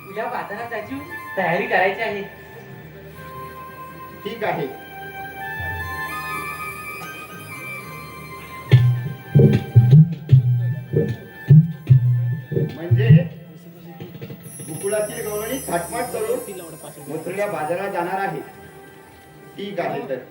उद्या बाजारात जायची तयारी करायची आहे. ठीक आहे. म्हणजे गोकुळाची गवळणी थाटमाट करून मथुरेला बाजारात जाणार आहे. ठीक आहे. तर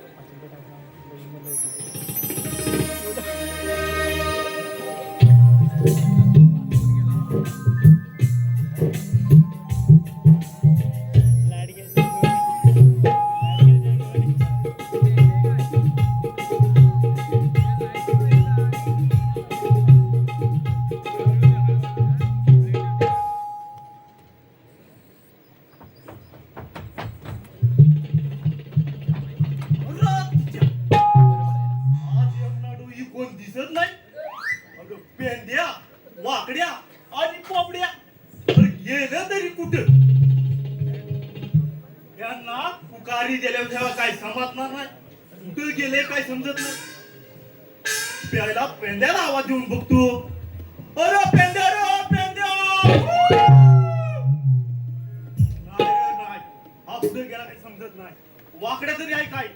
वाकड्या आणि पोपड्या गेलं तरी कुठं गाडी दिल्याशिवाय काय समजणार नाही. कुठे गेले काय समजत नाही. प्यायला पेंड्याला आवाज देऊन बघतो. अरे पेंड्या रे पेंड्या. नाही रे नाही. हा कुठे गेला काही समजत नाही. वाकड्या तरी आहे काय.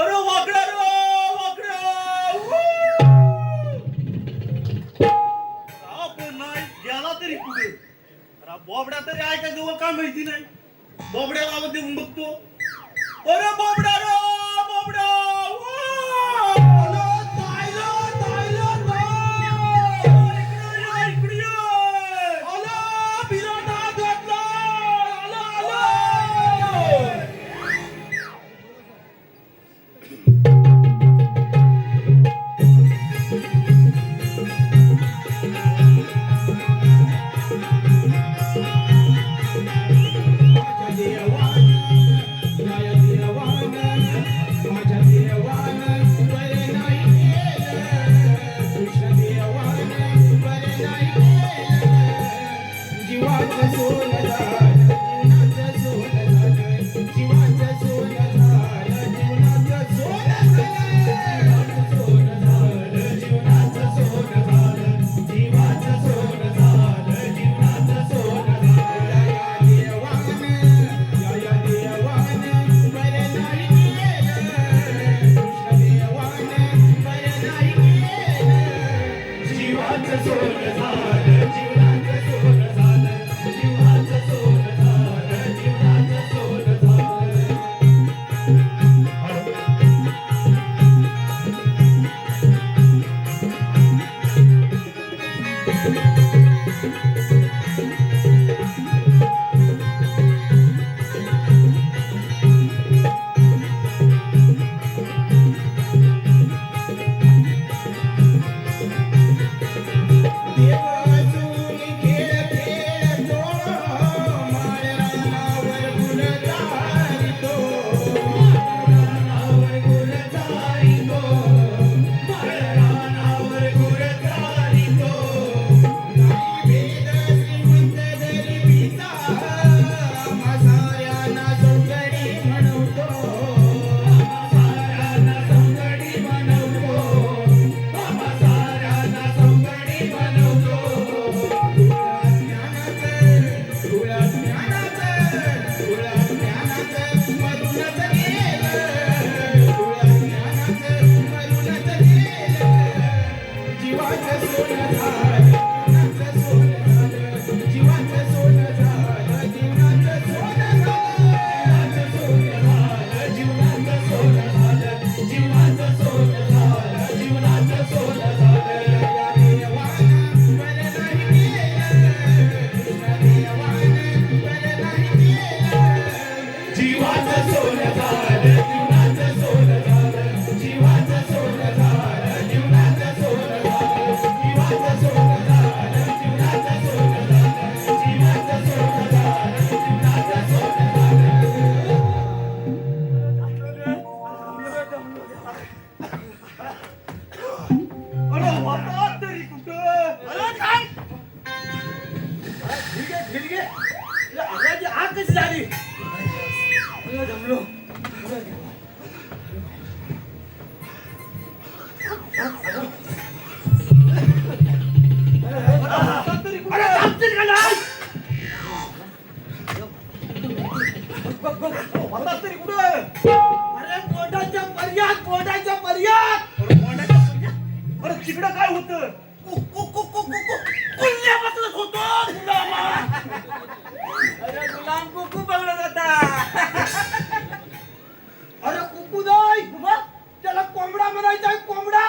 अरे वाकड्या रे वाकड्या. पण नाही गेला तरी कुठे. अरे बोबड्या तरी आहे का जवळ काय माहिती नाही. बोबड्याला आवाज देऊन बघतो. अरे बोबड्या रे बोबड्या. तिकडं काय होतं? कुल्ल्यापासूनच होतो. अरे गुलाम कुकू बघत होता. अरे कुकू नाही त्याला कोंबडा म्हणायचा. कोंबडा.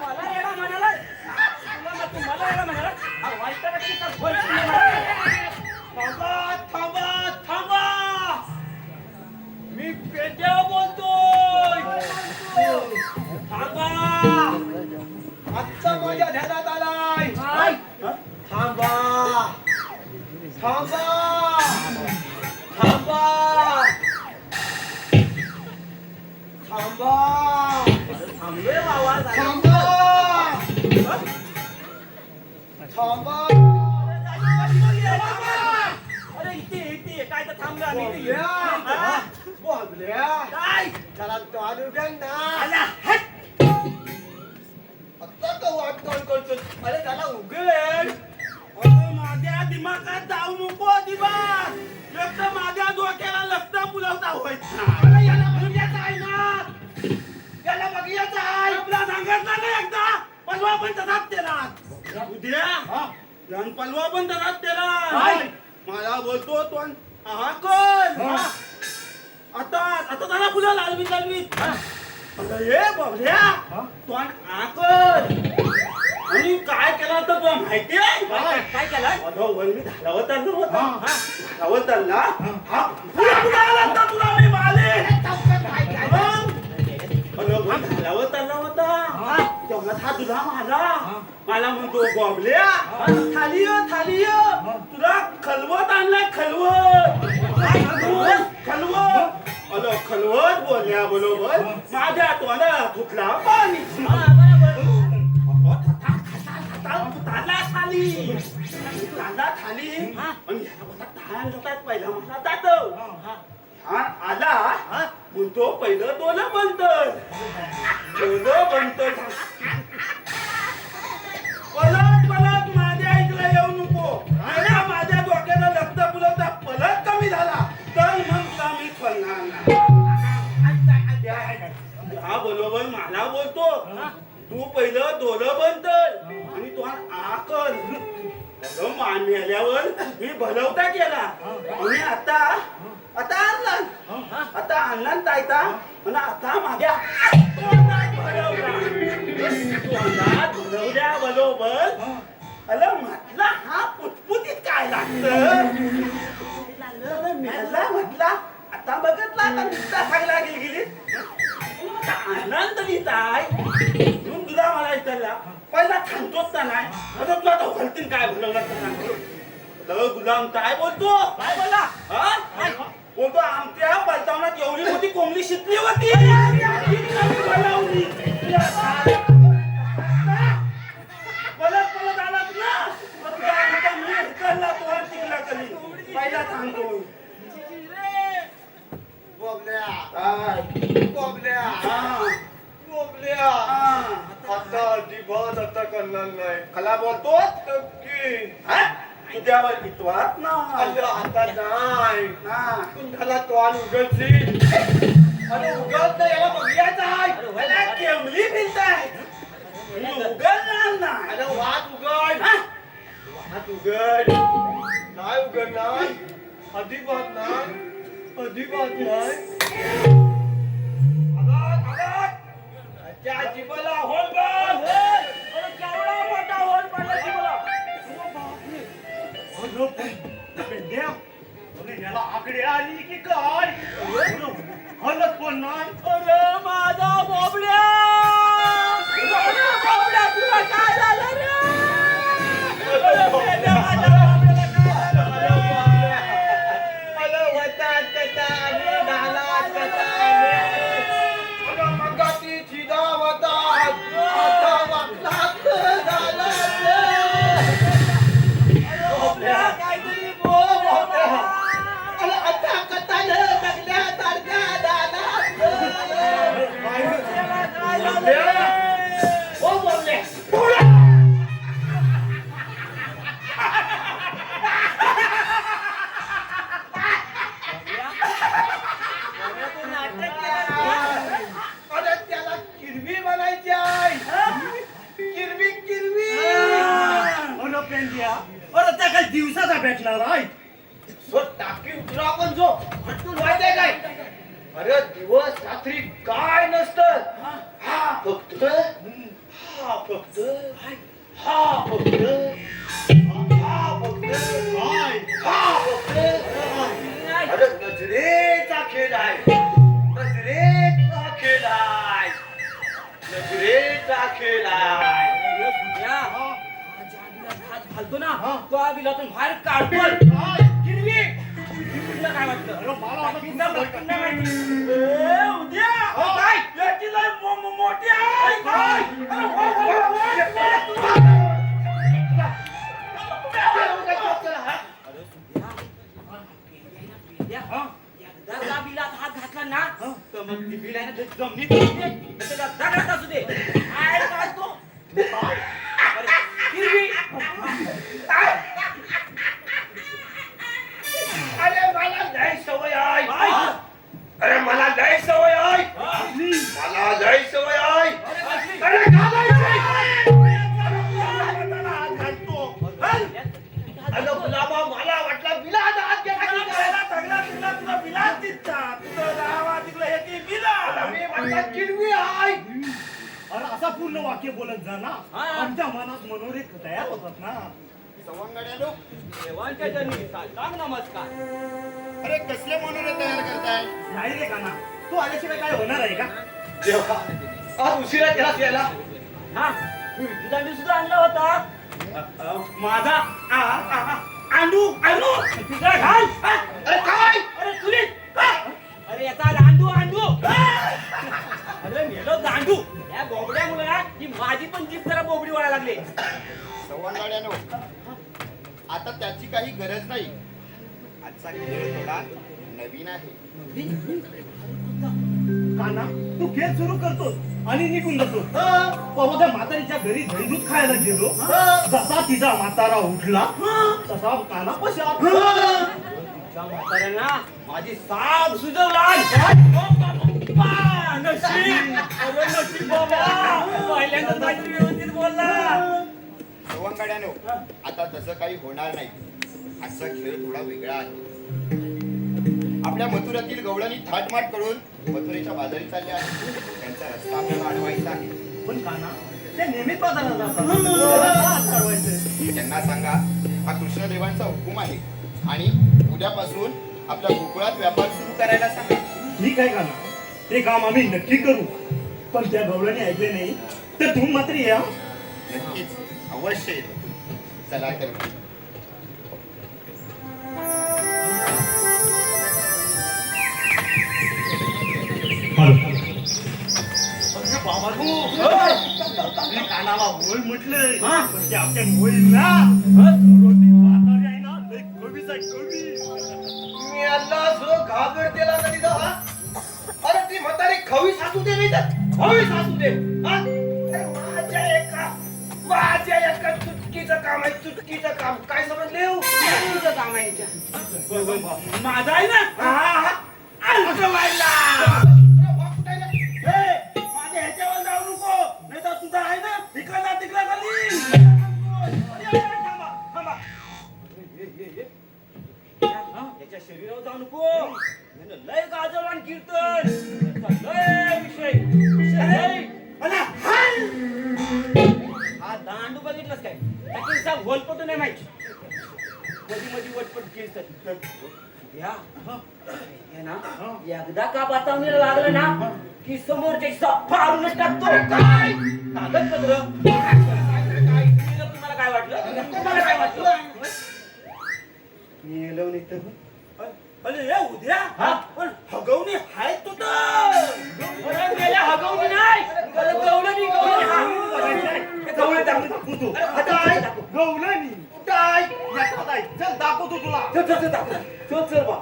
मला येणं म्हणाला. तुम्हाला येणं म्हणाला. थांबा थांबा थांबा. मी पेट्या बोलतोय. थांबा. आजचा माझ्या ध्यानात आलाय. थांबा थांबा थांबा थांबा. थांबलोय बाबा. थांबा. थांबा. अरे इथे काय तर थांब ना, मी इथे बोबल्या. हा? बोबल्या. काय त्याला दारू द्या ना. आला, हट. आता तो वाटतोय करतो. अरे त्याला उघड. अरे माझ्या दिमागात जाऊ नको दिमाग. एक तर माझ्या डोक्याला लफता पुलवता व्हायचा. अरे याला बघियाचं आहे ना, याला बघियाचं आहे. आपला सांगितलं ना एकदा, पलवा पण तसाच त्याला उद्या जण पलवा पण तसाच त्याला. मला बोलतो तो हा कोण आता आता त्याला पुन्हा लालवीत अरे हे बघल्या तो आकल आणि काय केला तर तुला माहिती आहे काय केला? वल्ली धालावत धालावत तुला मी माले धालावत आला होता तेव्हा हा तुला मला म्हणतो बॉबल्या थाली तुला खलवत आणलाय खलवत खलवत बोलल्या बरोबर माझ्या तोंडाला फुटला पाणी थाली पहिला मला जात आला म्हणतो पहिलं दोन बनत पलट माझ्या ऐकला येऊ नको माझ्या डोक्याला लग्न पुलवता पलट कमी झाला तर मग मी फलणार हा बरोबर मला बोलतो तू पहिलं दोलं बनत आणि तू आकल मान मिळाल्यावर मी भलवता केला आणि आता आणला तायता आणि आता माझ्या भरवल्या बरोबर अरे म्हटलं हा पुटपुटीत काय लागतं म्हटला आता बघितला आता नुसता खायला गेली आनंद लिहिताय म्हणून तुला मला विचारला पहिला थांबतोच का नाही आता तुला आता भलतीन काय भरवलं गुलाम काय बोलतो काय बोला बोलतो आमच्या पलतावनात एवढी मोठी कोंबडी शिकली होती पलत आलात ना मी हिकडला तो टिकला कधी पहिला थांबतो बोबल्या आता अजिबात आता करणार नाही. कला बोलतो नक्की तुझ्यावर विश्वास नाही आता नाही. हा. कुणाला तोंड उघडशील. अरे उघड तर याला बघायचं आहे. मला केवली भिलताय उघडणार नाही अरे वाट उघड. वाट उघड. नाही उघडणार. अजिबात नाही. अजिबात नाही. त्या जिबला होल बघ केवढा मोठा होल पडला जिबला याला आकडे आली की काय हलत पण नाही अरे माझा बोबड्या तुला काय झालं रे अरे त्या काही दिवसाचा भेटणार आहे टाकी उतरा आपण जो हटून व्हायचंय काय. अरे दिवस रात्री काय नसतं. हा फक्त अरे नजरेचा खेळ आहे. घालतो ना तो बिलातून बाहेर काढतो गिरवी काय वाटतं उद्या मोठी तर मग ती बिल आहे ना ते जमिनीत असू दे, त्याच्या दगडात असू दे. काय काढतो? अरे, हिरवी. अरे मला लय सवय आहे. अरे मला लय सवय आहे. मला लय सवय आहे. अरे घालायची. अरे गुलाबा मला वाटलं बिलात हात गेला की काय? मी म्हणतात किडवी आहे. अरे असा पूर्ण वाक्य बोलत जा ना. आमच्या मनात मनोरेख तयार होतात ना. सवंगड्यानो, देवांच्या जन्मी सांग नमस्कार. अरे कसले मनोरे तयार करताय? नाही रे काना, तू आल्याशिवाय काय होणार आहे का? देवा आज उशिरा केला यायला. हा मी विद्युतांनी सुद्धा आणला होता. माझा आंडू आंडू तुझा घाल. अरे काय? अरे तुरी अरे याचा दांडू आंडू. अरे मेलो दांडू. या बोबड्या मुलाला ही माझी पण जीभ जरा बोबडी व्हायला लागली. सवंगड्यानो, आता त्याची काही गरज नाही. आजचा खेळ थोडा नवीन आहे. काना, तू खेळ सुरू करतो आणि निघून जातो. परवा त्या म्हातारीच्या घरी दही दूध खायला गेलो. जसा तिचा म्हातारा उठला तसा काना पशात. त्या म्हाताऱ्यांना माझी साप सुजवला. नशीब अरे नशीब बाबा. पहिल्यांदा माझी व्यवस्थित बोलला. सवंगड्यानो, आता तसं काही होणार नाही. आजचा खेळ थोडा वेगळा आहे. आपल्या मथुरातील गवळणी थाटमाट करून मथुरेच्या बाजारी चालले आहेत. त्यांचा रस्ता आपल्याला अडवायचा आहे. पण काना, ते नेहमीच बाजारात जातात. त्यांना सांगा, हा कृष्णदेवांचा हुकूम आहे आणि उद्यापासून आपल्या गोकुळात व्यापार सुरू करायला सांगा. ठीक आहे काना, ते काम आम्ही नक्की करू. पण त्या गवळणी ऐकले नाही तर तू मात्र या. नक्कीच, अवश्य येतो. चला तर. मी कानाला होय म्हटलंय, पण ते आमच्या होईला म्हातारी आहे ना, लय कवीच आहे, कवी. मी अल्ला जो घाबरतेला कधी हा. अरे ती म्हातारी खवी सासू दे नाही तर खवी सासू दे. हा? अरे माझ्या एका चुटकीचं काम आहे. चुटकीचं काम काय समजले? चुटकीचं काम आहे याच्या. माझा आहे ना. आलतो व्हायला. माझ्या ह्याच्यावर जाऊ नको, नाही तर तुझा आहे ना तिकडला तिकडला खाली. थांबा. याच्या शरीरावर जाऊ नको. यानं लय गाजव आणि कीर्तन. याचा लय विषय लय. हा दांडू बघितलंस काय? त्याचा वलपटू नाही माहिती. मधी वटपट कीर्तन. या हे ना एकदा का बातावणीला लागलं ना की समोरच्या फाडूनच टाकतो. काय कागदपत्र तुम्हाला काय वाटलं? तुम्हाला काय वाटलं? मी येलो नाही तर अरे हे उद्या पण हगवणी हाय तुझं. मेल्या हगवणी नाही गवळणी गवळणी काय? चल दाखवतो तुला. चल बा.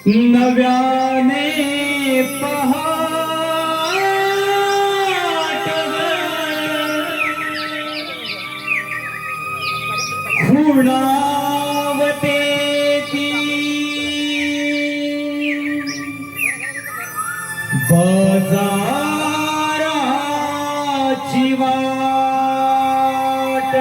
नव्याने पहाट खुणावते ती बाजाराची वाट ग.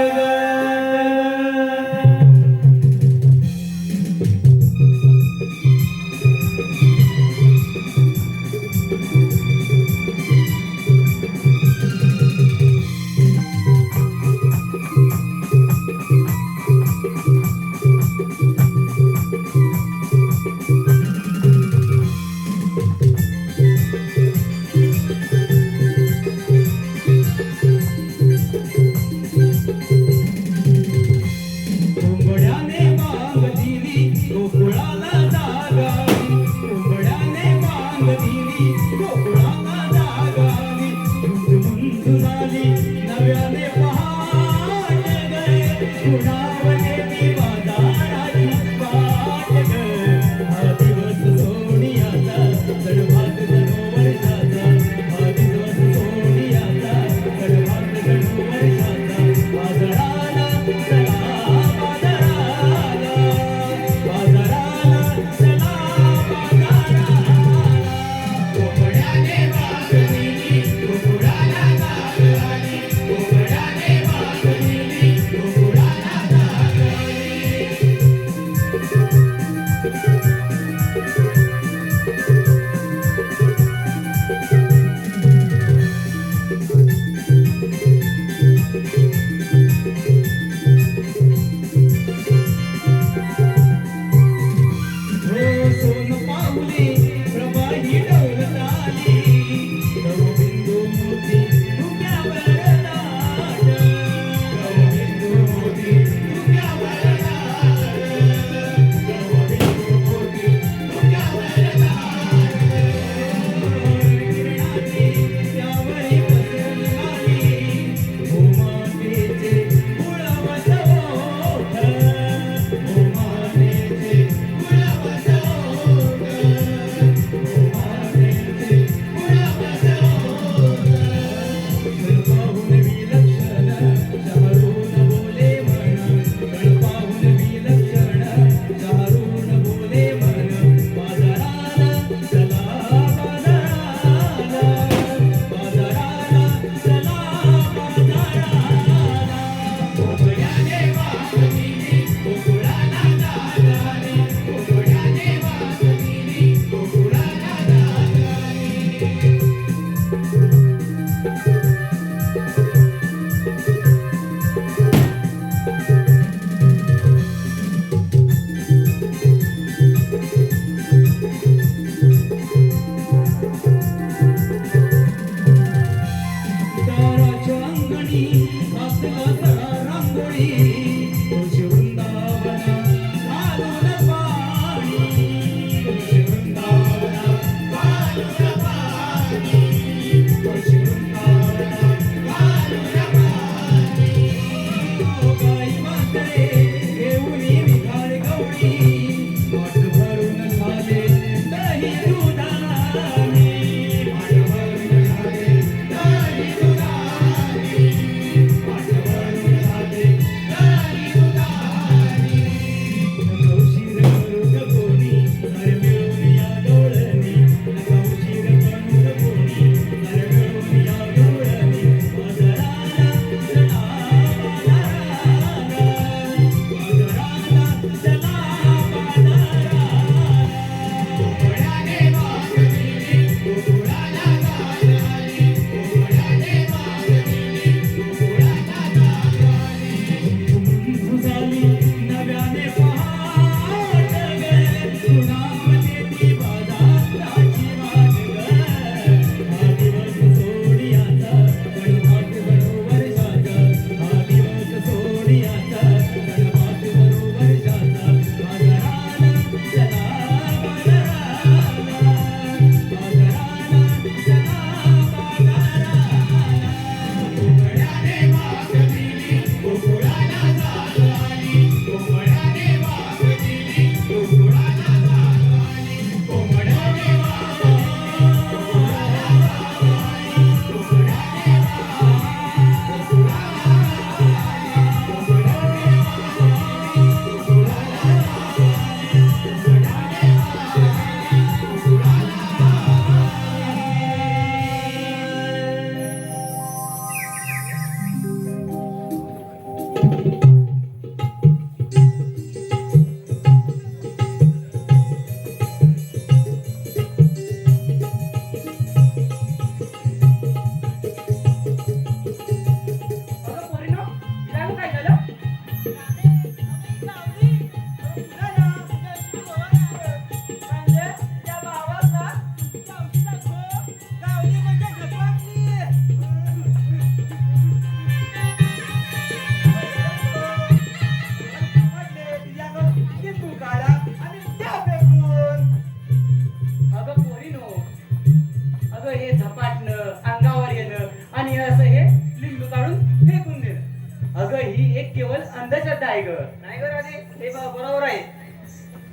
अगं ही एक केवळ अंधश्रद्धा आहे ग. नाही ग राधे, हे बरोबर आहे.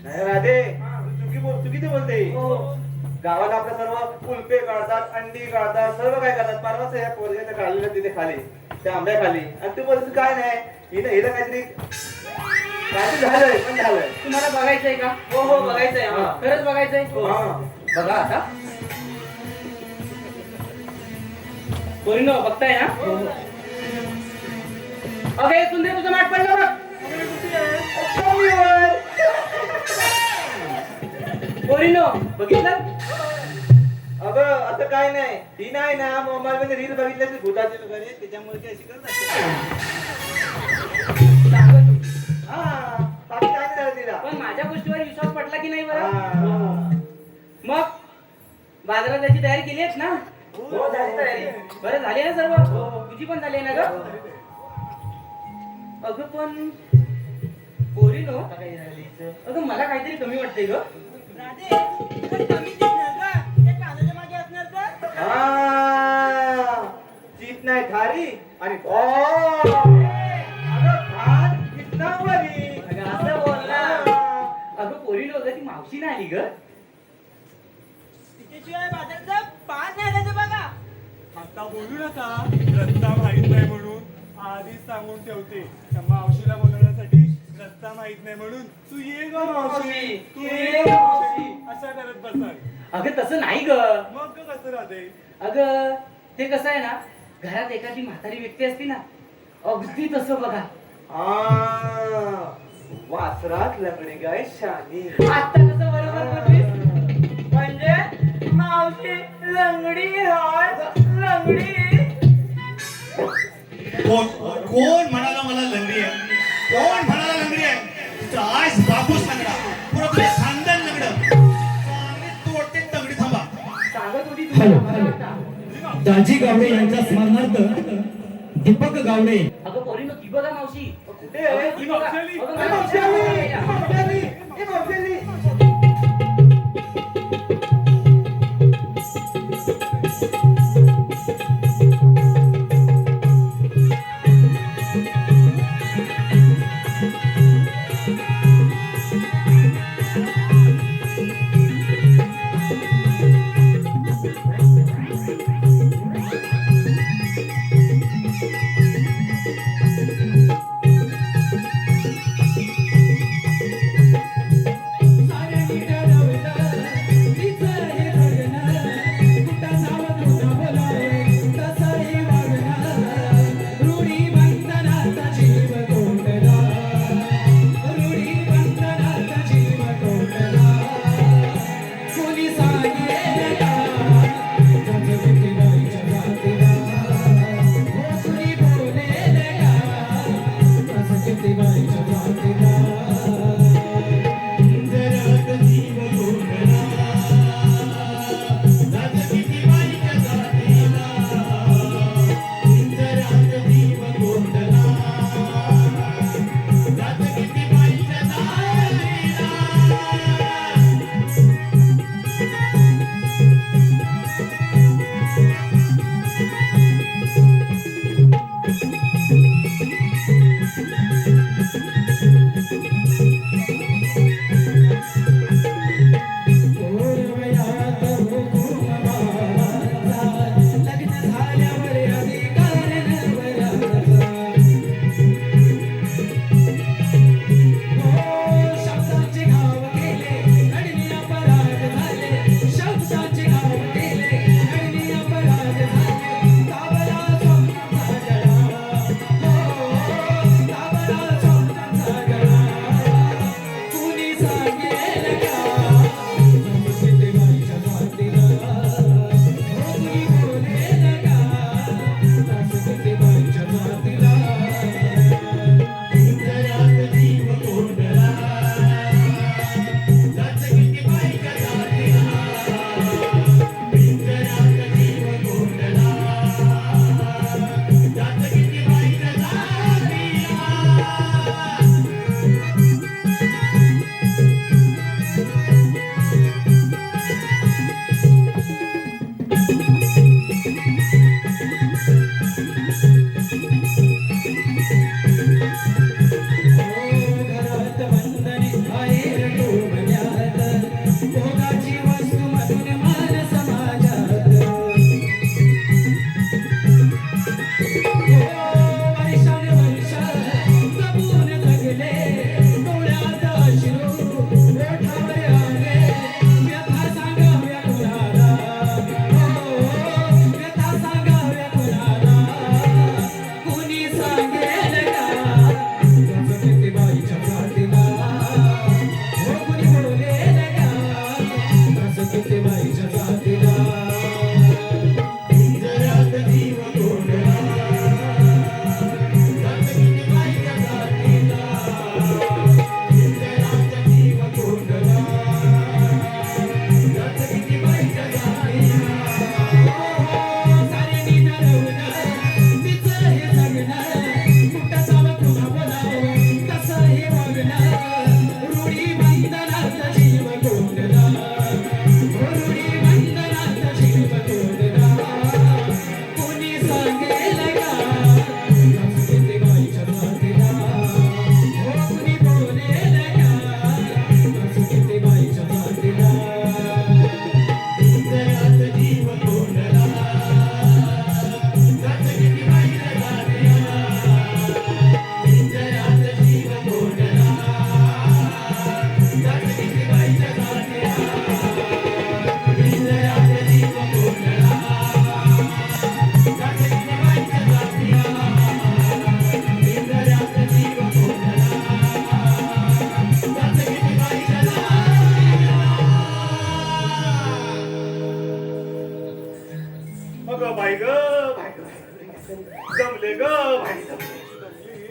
नाही राधे, तू चुकीचे बोलते. गावाला आपल्या सर्व कुलपे काढतात, अंडी काढतात, सर्व काय करतात. परवाच या पोरग्याच्या काढलेलं तिथे खाली, त्या आंब्या खाली. आणि तू बोलतो काय नाही, हिला काहीतरी झालंय, पण झालंय. तुम्हाला बघायचंय का? हो बघायचंय. खरंच बघायचंय. बघा आता. पोरीनो बघताय ना? अगे सुंदर तुझं माठ पडलं बघ. पोरीनो बघितलं? अगं असं काय नाही, ती नाही ना मोबाईल मध्ये रील बघितल्या ती भूताची दुकाने, त्याच्यामुळे ती अशी करत असते. हा, बाकी काय नाही झालं तिला. पण माझ्या गोष्टीवर विश्वास पटला की नाही बरं? हा. मग बाजारात त्याची तयारी केली आहेस ना? हो, झाली तयारी. बरं झाली ना सर्व? तुझी पण झाली आहे ना ग? अगं पण पोरीनो, अगं मला काहीतरी कमी वाटतंय ग. चीप नाही खारी आणि अगं असं बोल ना. अगं पोरीनो ती मावशी नाही आली ग. तिच्याशिवाय बाजारचं पान नाही आलं बघा. आता बोलू नका, रस्ता माहित नाही म्हणून आधीच सांगून ठेवते. त्या मावशीला बोलवण्यासाठी रस्ता माहित नाही म्हणून तू ये ग मावशी, तू ये ग मावशी अशा करत बसाल. अगं तसं नाही ग. मग कसं राहते? अगं ते कसं आहे ना, घरात एखादी म्हातारी व्यक्ती असती ना, अगदी तसं बघा. वासरात लंगडी गाय शानी. आता कसं बरोबर बोललीस? म्हणजे मावशी लंगडी हाय, लंगडी. कोण म्हणाला मला लंगडी आहे? कोण म्हणाला लंगडी आहे? आज बापूस लंगडा, पुरा तुझे खानदान लंगड. चांगले तोडते तगडी थांबा. सांगत होती तुला. दाजी गावडे यांच्या स्मरणार्थ दीपक गावडे. अगं पोरीनो ती बघा मावशी. कुठे आहे? ती बघा. मावशी. अगं, ए, मावशी. मावशी. ए, मावशी.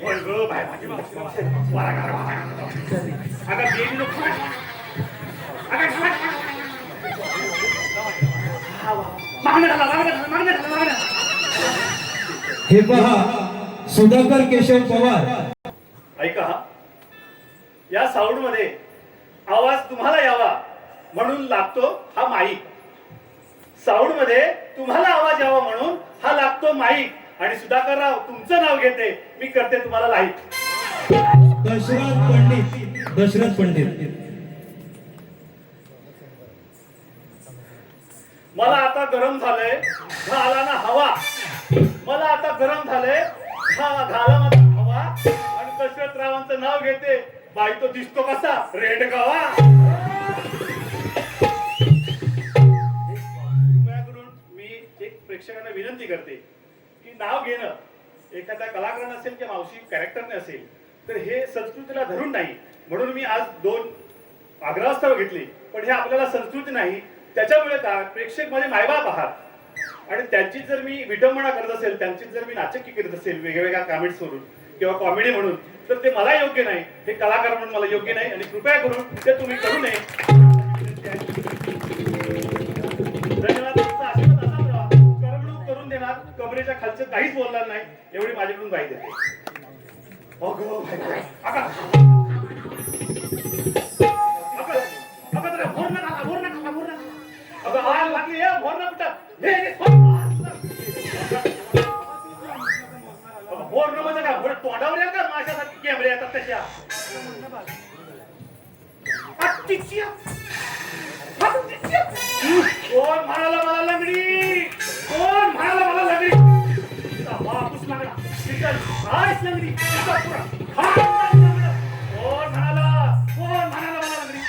होय ग बाय भाजी वारा करा अगं बेबी नको हे पहा सुधाकर केशव पवार. ऐका हा, या साऊंड मध्ये आवाज तुम्हाला यावा म्हणून लागतो हा माईक. साऊंड मध्ये तुम्हाला आवाज यावा म्हणून हा लागतो माईक. आणि सुधाकरराव तुमचं नाव घेते, मी करते तुम्हाला लाईक. दशरथ पंडित. मला आता गरम झालंय, घाला ना हवा. मला आता गरम झालंय, घाला मला हवा. आणि दशरथरावांचं नाव घेते, बाई तो दिसतो कसा रेड गावा. कृपया करून मी एक प्रेक्षकांना विनंती करते की नाव घेणं एखाद्या कलाकाराने असेल किंवा मावशी कॅरेक्टरने असेल तर हे संस्कृतीला धरून नाही. म्हणून मी आज 2 आग्रहास्तव घेतली, पण हे आपल्याला संस्कृती नाही. त्याच्यामुळे काय, प्रेक्षक माझे मायबाप आहात आणि त्यांची जर मी विडंबना करत असेल, त्यांची जर मी नाचक्की करत असेल वेगवेगळ्या कमेंट्स वरून किंवा कॉमेडी म्हणून, तर ते मला योग्य नाही. हे कलाकार म्हणून मला योग्य नाही आणि कृपया करून ते तुम्ही करू नये. धन्यवाद. तुमचा आशीर्वाद असाच राहा. करमणूक करून देणार, कमरेच्या खालचं काहीच बोलणार नाही, एवढी माझ्याकडून बाई देते. तोंडावर येईल का माझ्यासारखी कॅमेरे येतात तशा. कोण म्हणाला मला लंगडी, कोण म्हणाला मला लंगडी. बापूस लागला कायच लंगडी. कोण म्हणाला मला लंगडी.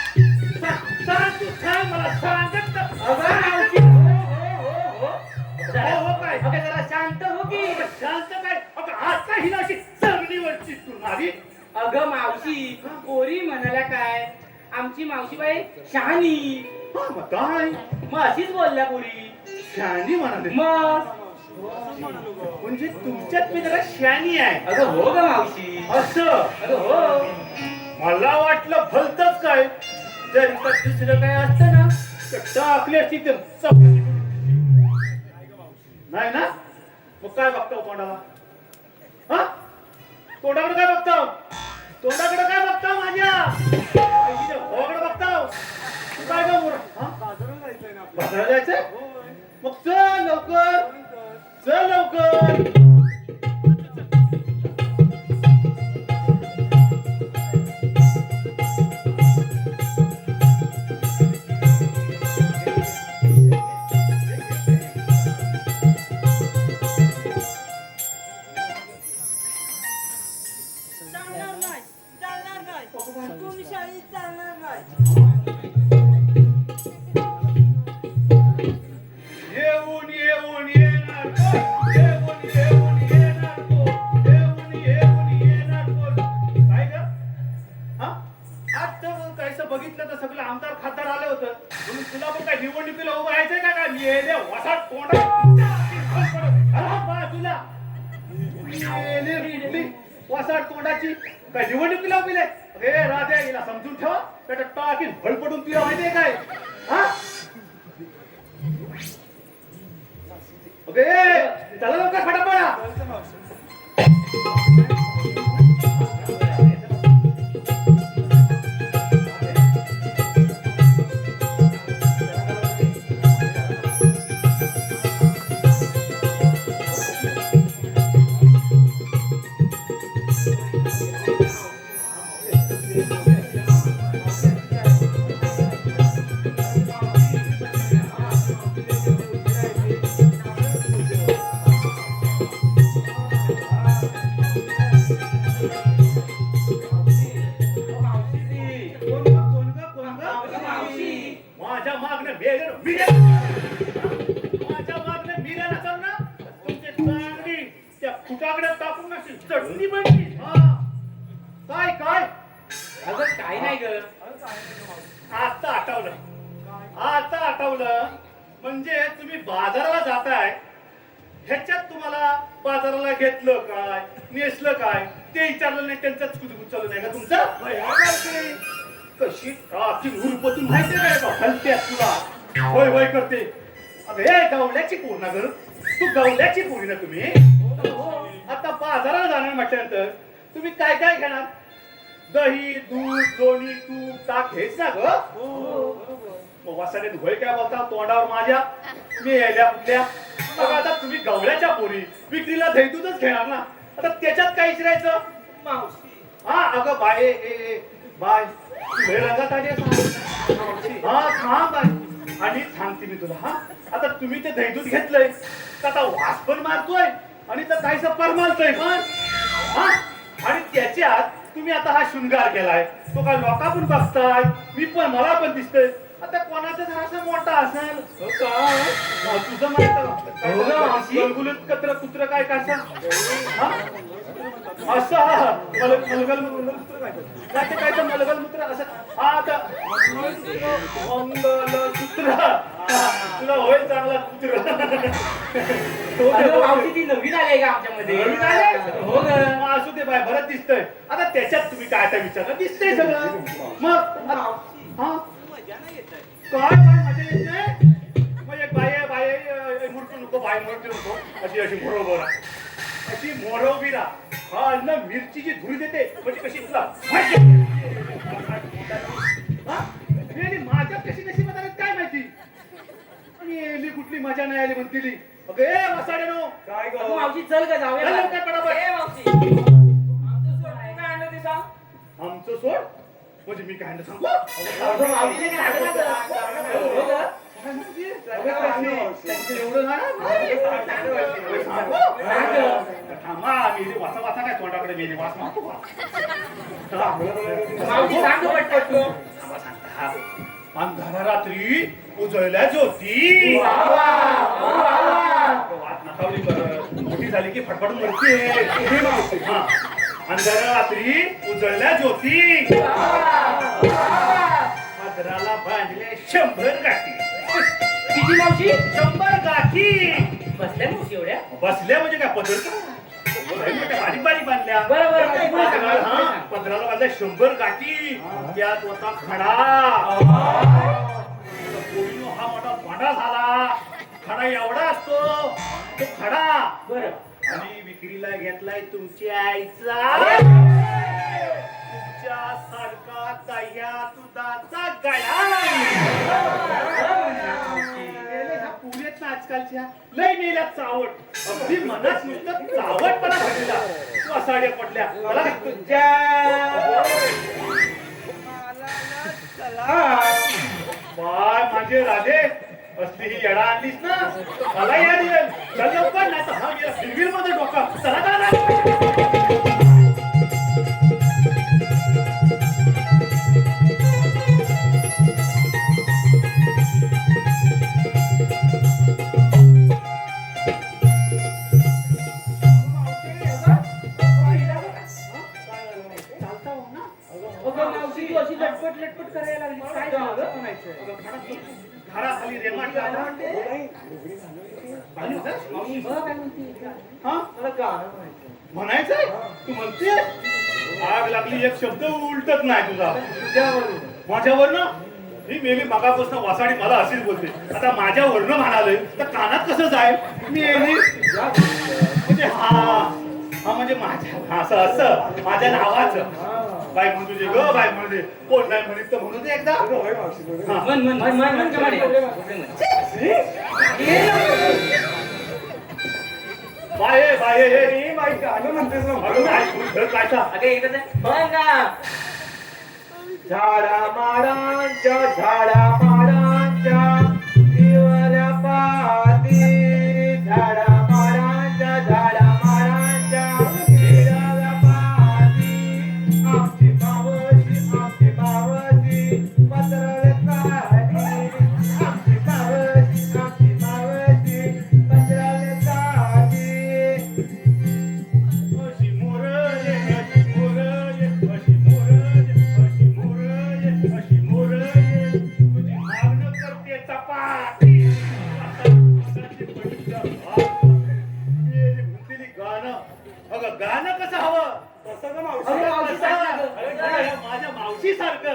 सांग तू, सांग मला, सांगत काय. जरा शांत हो की. शांत काय, आता हिला अशी चरणीवरची तू नावी. अगं मावशी, पोरी म्हणाल्या काय, आमची मावशीबाई शहाणी. मग काय मग अशीच बोलल्या पोरी. शहाणी म्हणाले. मग म्हणजे तुमच्यात मी जरा शहाणी आहे. अगं हो ग मावशी. असं अगं हो. मला वाटलं भलतच काय, जर इथं दुसरं काय असतं ना तर टाकली असती तर चपाती. नाही ना, मग काय बघताव तोंडाला. हा, तोंडाकडे काय बघताव, तोंडाकडे काय बघताव माझ्या भावाकडे बघताव. तू काय ग बाजारात जायचंय. मग चल लवकर, चल लवकर. चालणार नाही. तुम्ही शाळेत चालणार नाही. येऊन येऊन येणार कोण, येऊन येऊन येणार कोण, येऊन येऊन येणार कोण. काय ग, हा, आज तर काहीसं बघितलं तर सगळं आमदार खासदार आलं होतं, म्हणून तुला पण काय निवडणुकीला उभं राहायचंय का. काय मेले वसाट तोंडा तुला वसाट तोंडाची काय निवडणुकीला उभी आहे. अरे राधे, हिला समजून ठेवा, त्याच्या टाकीत भळ पडून तुला माहितीये काय. हा, ओके, चला लवकर फटाफट. माझ्या मागणं माझ्या मागणं मिऱ्या नसाल ना, तुमची चांगली त्या फुटाकडे टाकून अशी चटणी बनली. काय काय. अगं काय नाही ग. आता आठवलं, आता आठवलं. म्हणजे तुम्ही बाजाराला जाताय, ह्याच्यात तुम्हाला बाजाराला घेतलं काय, नेसलं काय, ते विचारलं नाही त्यांचंच कुठे चालू नाही का तुमचं कशी ती उरपतून माहिती काय का हलते तुला होय होय करते अगं हे गवल्याची पोर ना घर तू गवल्याची पोरी ना तुम्ही आता बाजाराला जाणार म्हटल्यानंतर तुम्ही काय काय घेणार दही दूध लोणी तूप ताक हेच ना ग मग वासाने होय काय बोलता तोंडावर माझ्या मी यायल्या कुठल्या मग आता तुम्ही गवल्याच्या पोरी विक्रीला दही दूधच घेणार ना आता त्याच्यात काय विचारायचं हा अगं बाय बाय तुझे रंगात आली हा थांब आणि सांगते मी तुला हा आता तुम्ही ते दहीदूध घेतलंय तर आता वास पण मारतोय आणि तर काहीच परमालतोय पण हा आणि त्याच्यात तुम्ही आता हा शृंगार केलाय तो काय लोका पण बघताय मी पण मला पण दिसतोय आता कोणाचा जरासा मोठा असेल तुझं माहित गुलगुलीत कत्र कुत्र काय कसं असं मलगल मूत्र काय काय तर मलगल मूत्र असं हा आता मंगलसूत्र तुला होईल चांगला कुत्र मावशी ती नवीन आली का आमच्यामध्ये नवीन आले? हो ग मग असू दे बाय बरंच दिसतंय आता त्याच्यात तुम्ही काय आता विचारलं दिसतंय सगळं मग हा काय मजा येत नाही मग एक बाय मूर्ती नको बाय मूर्ती नको अशी बरोबर अशी मोरवबिरा हा अन्न मिरचीची धुरी देते म्हणजे कशी तुला माझ्या कशी नशिबात आल्यात काय माहिती आणि मी कुठली मजा नाही आली म्हणती अगे मसाडे नो काय ग मावशी चल का जाऊया लवकर पटापट. ए मावशी आमचं सोड तू काय आणलं ते सांग आमचं सोड म्हणजे मी काय सांगू अगं मावशीने काय आणलं तर? हो ग? एवढं थांबा मेली वाचा वाचा काय तोंडाकडे मेली वाच मारतो का मावशी सांग गं पटपट तू अंधारा रात्री उजळल्या ज्योती वाट नकावली करत मोठी झाली की फटफटून मरते अंधारा रात्री उजळल्या ज्योती पदराला बांधले 100 गाठी किती मावशी 100 गाठी बसल्या मावशी एवढ्या बसल्या म्हणजे काय पदर बारीक बारीक बांधल्या बरोबर पदराला बांधल्या 100 गाठी त्यात होता खडा कोळीनो हा मोठा भांडा झाला खडा एवढा असतो तो खडा बरं आणि विक्रीला घेतलाय तुमच्या आईचा तुमच्या सारखा तया दुधाचा गळा पुण्यात ना आजकालच्या लय मेल्या चावट अगदी मनात नुसतं चावटपणा घडलेला वसाड्या पडल्या मला तुझ्या बाय माझे राधे असली ही येडा आणलीस ना मला या दिलं चल लवकर नाही तर हा गेला सिव्हिल मध्ये डोका चला चला मावशी तू अशी लटपट लटपट करायला लागली काय झालं घराखाली रेमाट मावशी बघ काय म्हणते हा मला गाणं म्हणायचं म्हणायचंय तू म्हणते आग लागली एक शब्द उलटत नाही तुझा माझ्यावरनं ही मेली मगापासून वासाडी मला अशीच बोलते आता माझ्यावरनं म्हणाले तर कानात कसं जाय मेली म्हणजे हा म्हणजे माझ्या असं असं माझ्या नावाचं बाय म्हणून तुझे ग बाय म्हणू दे कोण नाही म्हणत तर म्हणू दे एकदा मन मन मन मन मन कमाने बाय बाय हे बाई गाणं म्हणतेस ना अगं बाय तू काय अगे एकच आहे बघ ना झाडा माडांच्या झाडा माडांच्या हिरवल्या पाती झाडा माडांच्या झाडा माडांच्या हिरवल्या पाती आमची मावशी पसरले काठी आमची मावशी पसरले काठी अशी मोरले अशी मोरले अशी मोरले अशी मोरले अशी मोरले तुझी अरे मावशी सारखं. अरे, माझ्या मावशी सारखं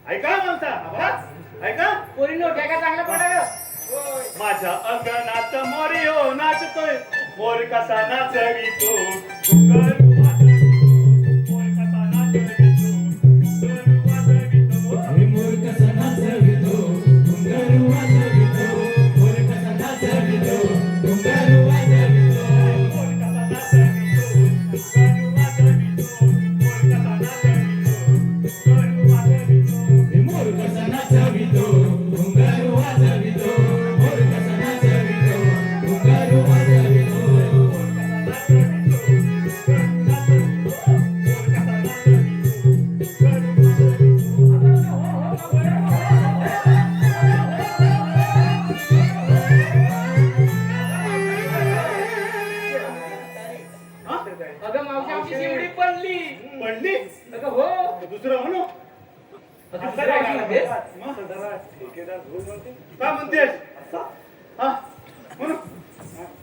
ऐका म्हणता आवाज ऐका पोरींनो ठेका चांगला पडा माझ्या अंगणात मोरियो नाचतोय मोर कसा नाचवितो घुंगरू वाजवितो मोर कसा नाचवितो घुंगरू वाजवितो हे मोर कसा नाचवितो घुंगरू वाजवितो मोर कसा नाचवितो घुंगरू वाजवितो मोर कसा नाचवितो घुंगरू वाजवितो मोर कसा नाचवितो घुंगरू वाजवितो हे मोर कसा नाचवितो घुंगरू वाजवितो मोर कसा नाचवितो घुंगरू वाजवितो अगं मावशी आमची शिवडी पडली पडली अगं हो दुसरं म्हणू अगं दुसरं काय म्हणतेस? काय म्हणतेस हा म्हणू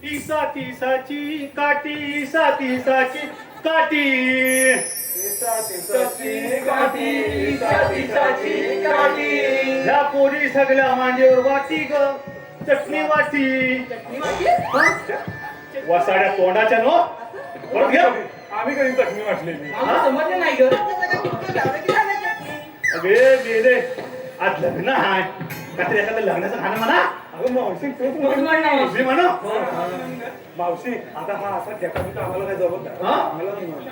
ईसा तिसाची काठी ईसा तिसाची काठी ह्या पोरी सगळ्या मांडीवर वाटी ग चटणी वाटी वसाड्या तोंडाच्या नो परत घ्या आम्ही कधी चटणी वाटलेली मला समजलं नाही ग अगे गेले आज लग्न आहे काहीतरी एखादं लग्नाचं खाणं म्हणा अगं मावशी तूच म्हण ना मावशी. मी म्हणू मावशी आता हा असा ठेका बिका आम्हाला काय जमत नाही. हा? आम्हाला नाही म्हणत.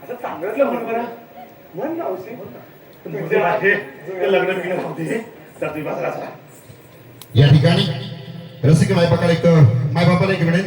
असं चांगलं म्हण बरं म्हण मावशी तुझे आहे ते लग्न बिग्न होते तर तुम्ही बसा बसा. या ठिकाणी रसिक मायबापाला एक मिळेल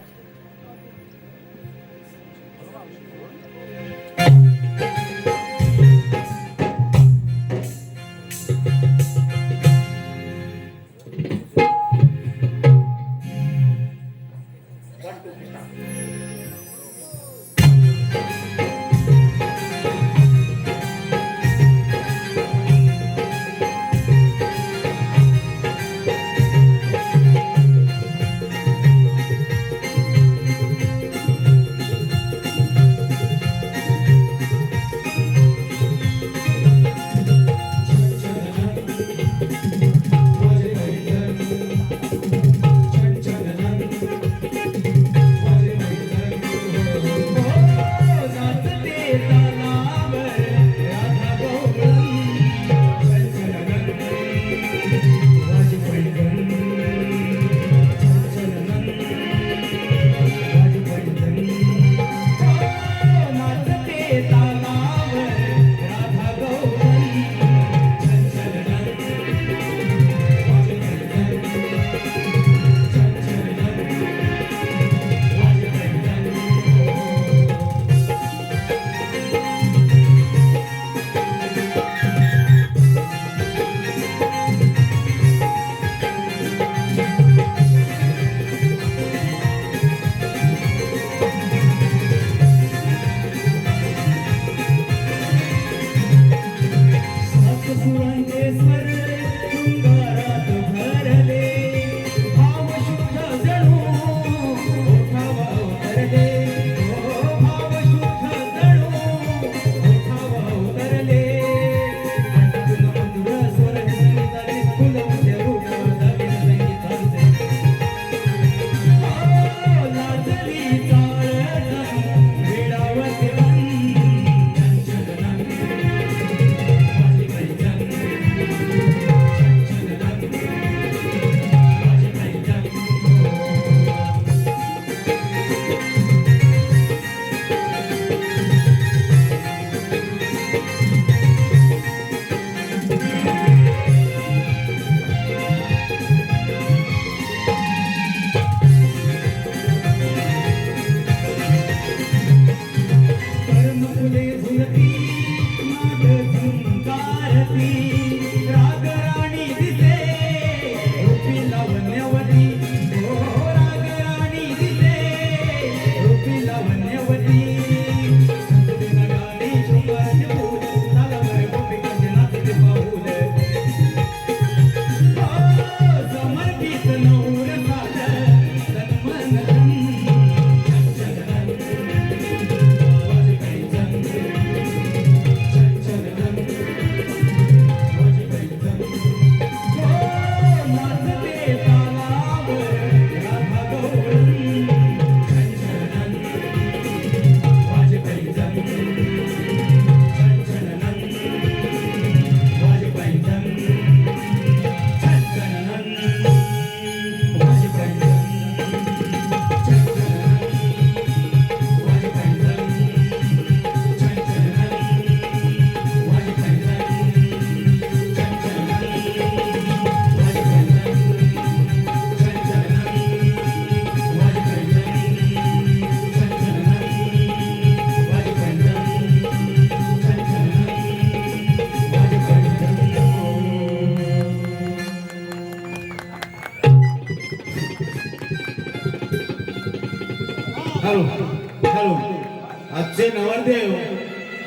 आजचे नवरदेव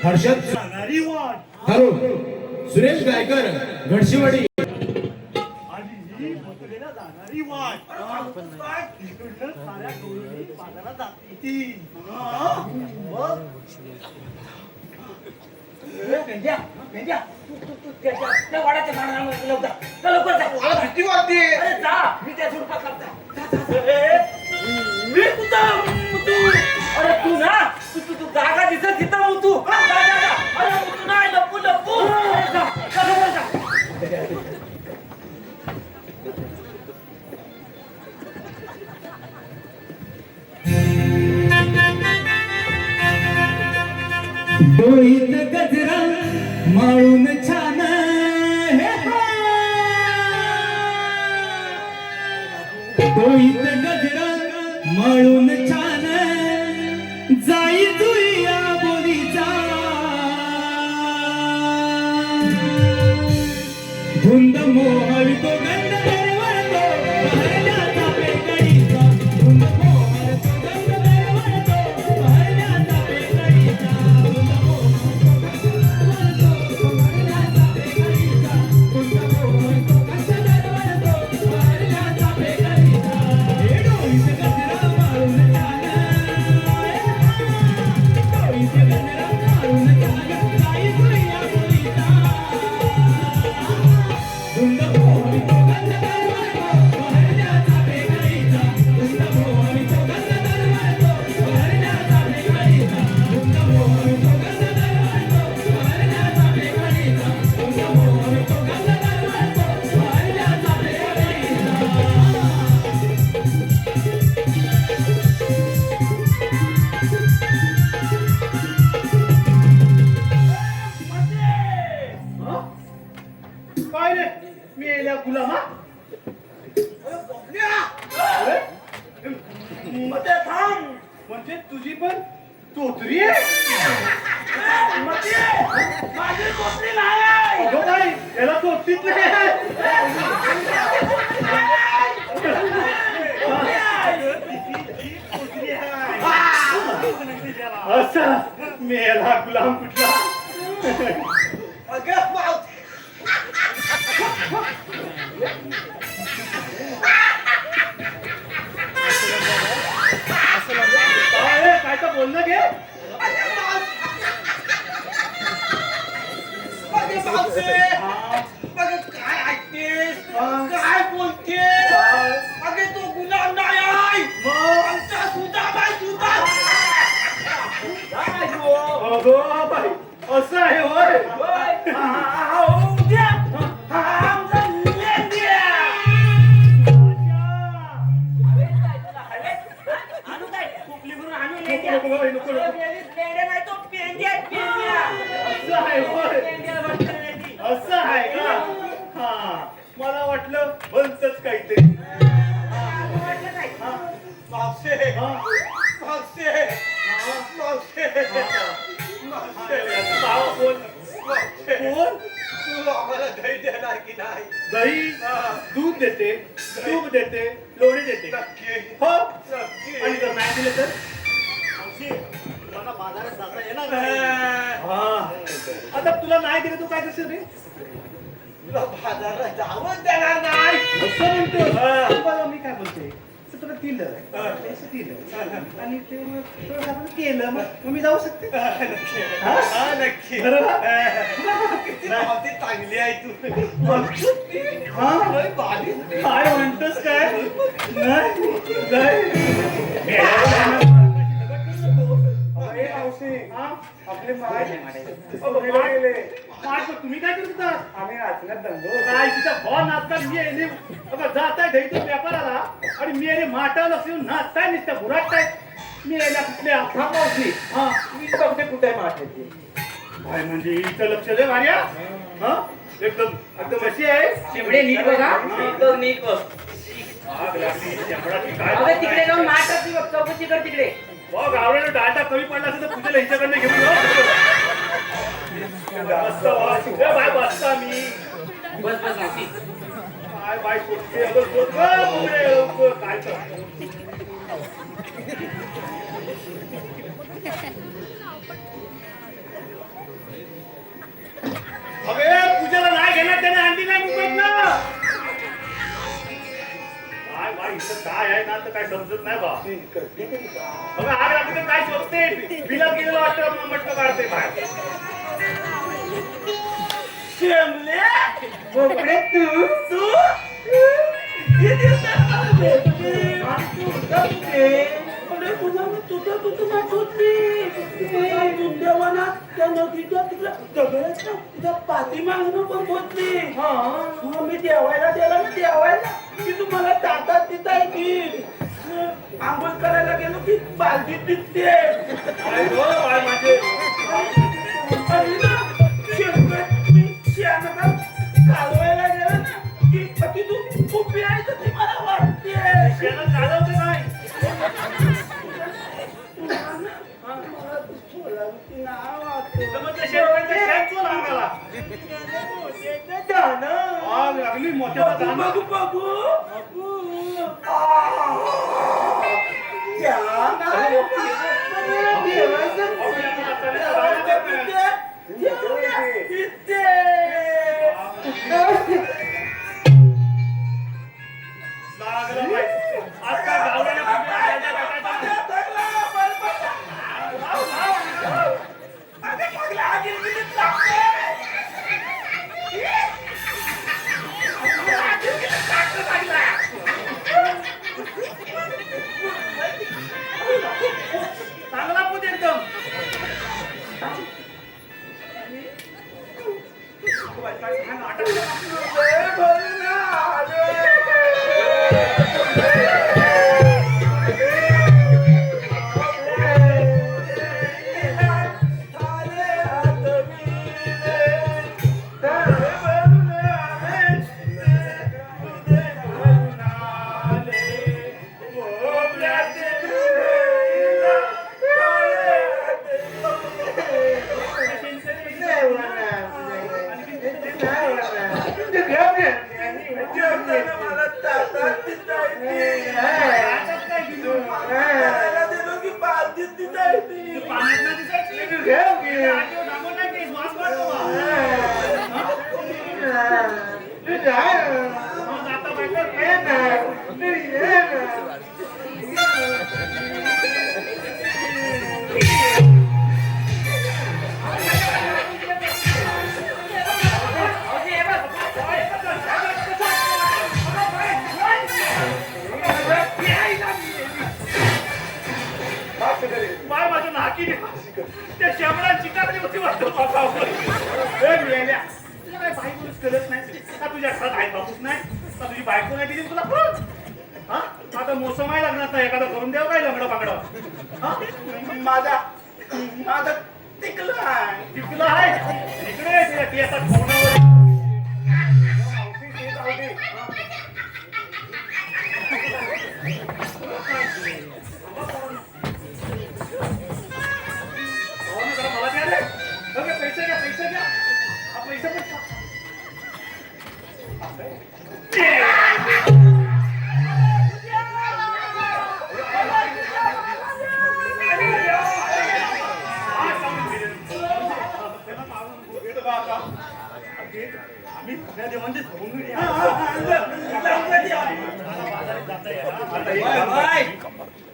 हर्षद जाणारी वाट हॅलो सुरेश गायकर घडशीवाडी आणि ही मथुरेला जाणारी वाट इकडनं साऱ्या गौरी बाजारात जातील. भेंड्या, भेंड्या, तू त्या वाड्याच्या झाडाला लवकर जा. लवकर जा. मला भीती वाटते. अरे जा, मी त्या झुडपात लागतो. मी कुठं तू? अरे तू ना, तू जागा दिसत तिथं मग तू. जा. अरे तू नाही लपू. अरे जा, लवकर जा. डोईत गजरा माळून छान डोईत गजरा माळून छान जाई जुया बोलीचा धुंद मोहरी तो गंध दरवळतो बहरण्याचा पेकडीचा धुंद मोहरी तो गंध दरवळतो बहरण्याचा पेकडीचा धुंद मोहरी तो गंध दरवळतो बहरण्याचा पेकडीचा हे डोईत गजरा मारून छान डोईत गजरा मारून छान जाई जुया बोलीचा धुंद मोहरी तो गंध दरवळतो बहरण्याचा पेकडीचा धुंद मोहरी तो गंध दरवळतो बहरण्याचा पेकडीचा धुंद मोहरी तो गंध दरवळतो बहरण्याचा पेकडीचा धुंद मोहरी तो गंध दरवळतो बहरण्याचा काय रे मी यायला गुलामा मध्ये थांब. म्हणजे तुझी पण तोतरी आहे माझी कोसरी नाही. अगं बाई याला तोतीच नाही असं मेला गुलाम कुठला अगं मावशी. काय तर बोलणं घे काय ऐकतेस? काय बोलतेस? अगे तो गुलाम नाही आहे. आमचा सुधाबाई सुद्धा. अगं बाई असं आहे होय उद्या आमचा लेंड्या. आणू काय? कुपली म्हणून आणून नको, लेंड्या. नको, नको, नको. लेंड्या नाही तो पेंड्या आहे, पेंड्या. असं आहे होय पेंड्याला वाटतं नाही ती. असं आहे का हा मला वाटलं भलतच काहीतरी वाटलं नाही. मावशे हा मावशे. मावशे. कोण तू आम्हाला दही देणार की नाही? दही दूध देते तूप देते लोणी देते हो आणि जर नाही दिले तर बाजारात जाता येणार नाही. हा आता तुला नाही दिलं तू काय करशील रे तुला बाजारात जाऊन देणार नाही. असं म्हणतो बघा मी काय बोलते तर तुला दिलं पैसे दिलं आणि ते मग थोडं आपण केलं मग मी जाऊ शकते हा? नक्की. बरोबर? किती भावती चांगली आहे तू. हा? लय भारी. काय म्हणतोस काय नाही आपले तुम्ही काय करत होता आम्ही नाचण्यात दंगो काय तिचा भाव नाचतात मी येणे जाताय दही तो व्यापाराला आणि मी येणे माटावर लक्ष देऊन नाचताय नुसत्या बुराटताय मी यायला कुठल्या हा मी बघते कुठे माठायची काय म्हणजे इथं लक्ष दे भार्या हा एकदम एकदम अशी आहे शेवडे नीट बघा. एकदम नीट बघ. आग लागली शेंबडाची काय अगं तिकडे जाऊन माठाची बघ, चौकशी कर तिकडे. गावड्याला डाटा कमी पडला असेल तर पूजेला हिच्याकडनं घेऊन जाऊ बाय बसता मी बस नाची. काय बाय कोणते काय अबे पूजेला नाही घेणार त्याने अंडी नाही मुंबईत ना काय बाई इथं काय आहे ना तर काय समजत नाही बा बघा आग लागली तर काय शोधते बिलात गेलेलं वाटतं मटकं काढते बाहेर शेमले बोकडे तू किती दिवसात मला भेटली? अरे तुझा तुझं तुझं काय शोधली देवाना त्या नदीच्या तिकडे दगडाच्या तिच्या पाठीमागून पण पोचली मी देवायला गेला ना देवायला की तुम्हाला ताटात देता येतील आंघोळ करायला गेलो की बालदीत दिसते काय गो बाय माझे अरे ना शेणखत मी शेणाला कालवायला गेला ना की पती तू उभी आहे तर ती मला वाटते शेणात चालवते नाही तर मग त्या शेणाचं शेण चोल आम्हाला आग लागली मोठ्या बघू लागलं पाहिजे आज काय गावड्याला चांगला पूत एकदम बाय माझं नाकी त्या शेमला चिकाकडे होती वाटतं तुला काय बाई पुरुष करत नाही का तुझ्या घरात आई बापूस नाही का तुझी बायको नाही दिली तुला हा आता मोसम आहे लागणार नाही एखादा करून द्यावं काय लंगडं पाकडं माझा माझा टिकलं आहे टिकलं आहे इकडे तुला ती आता फोनावर मला द्या रे पैसे घ्या हा पैसे पण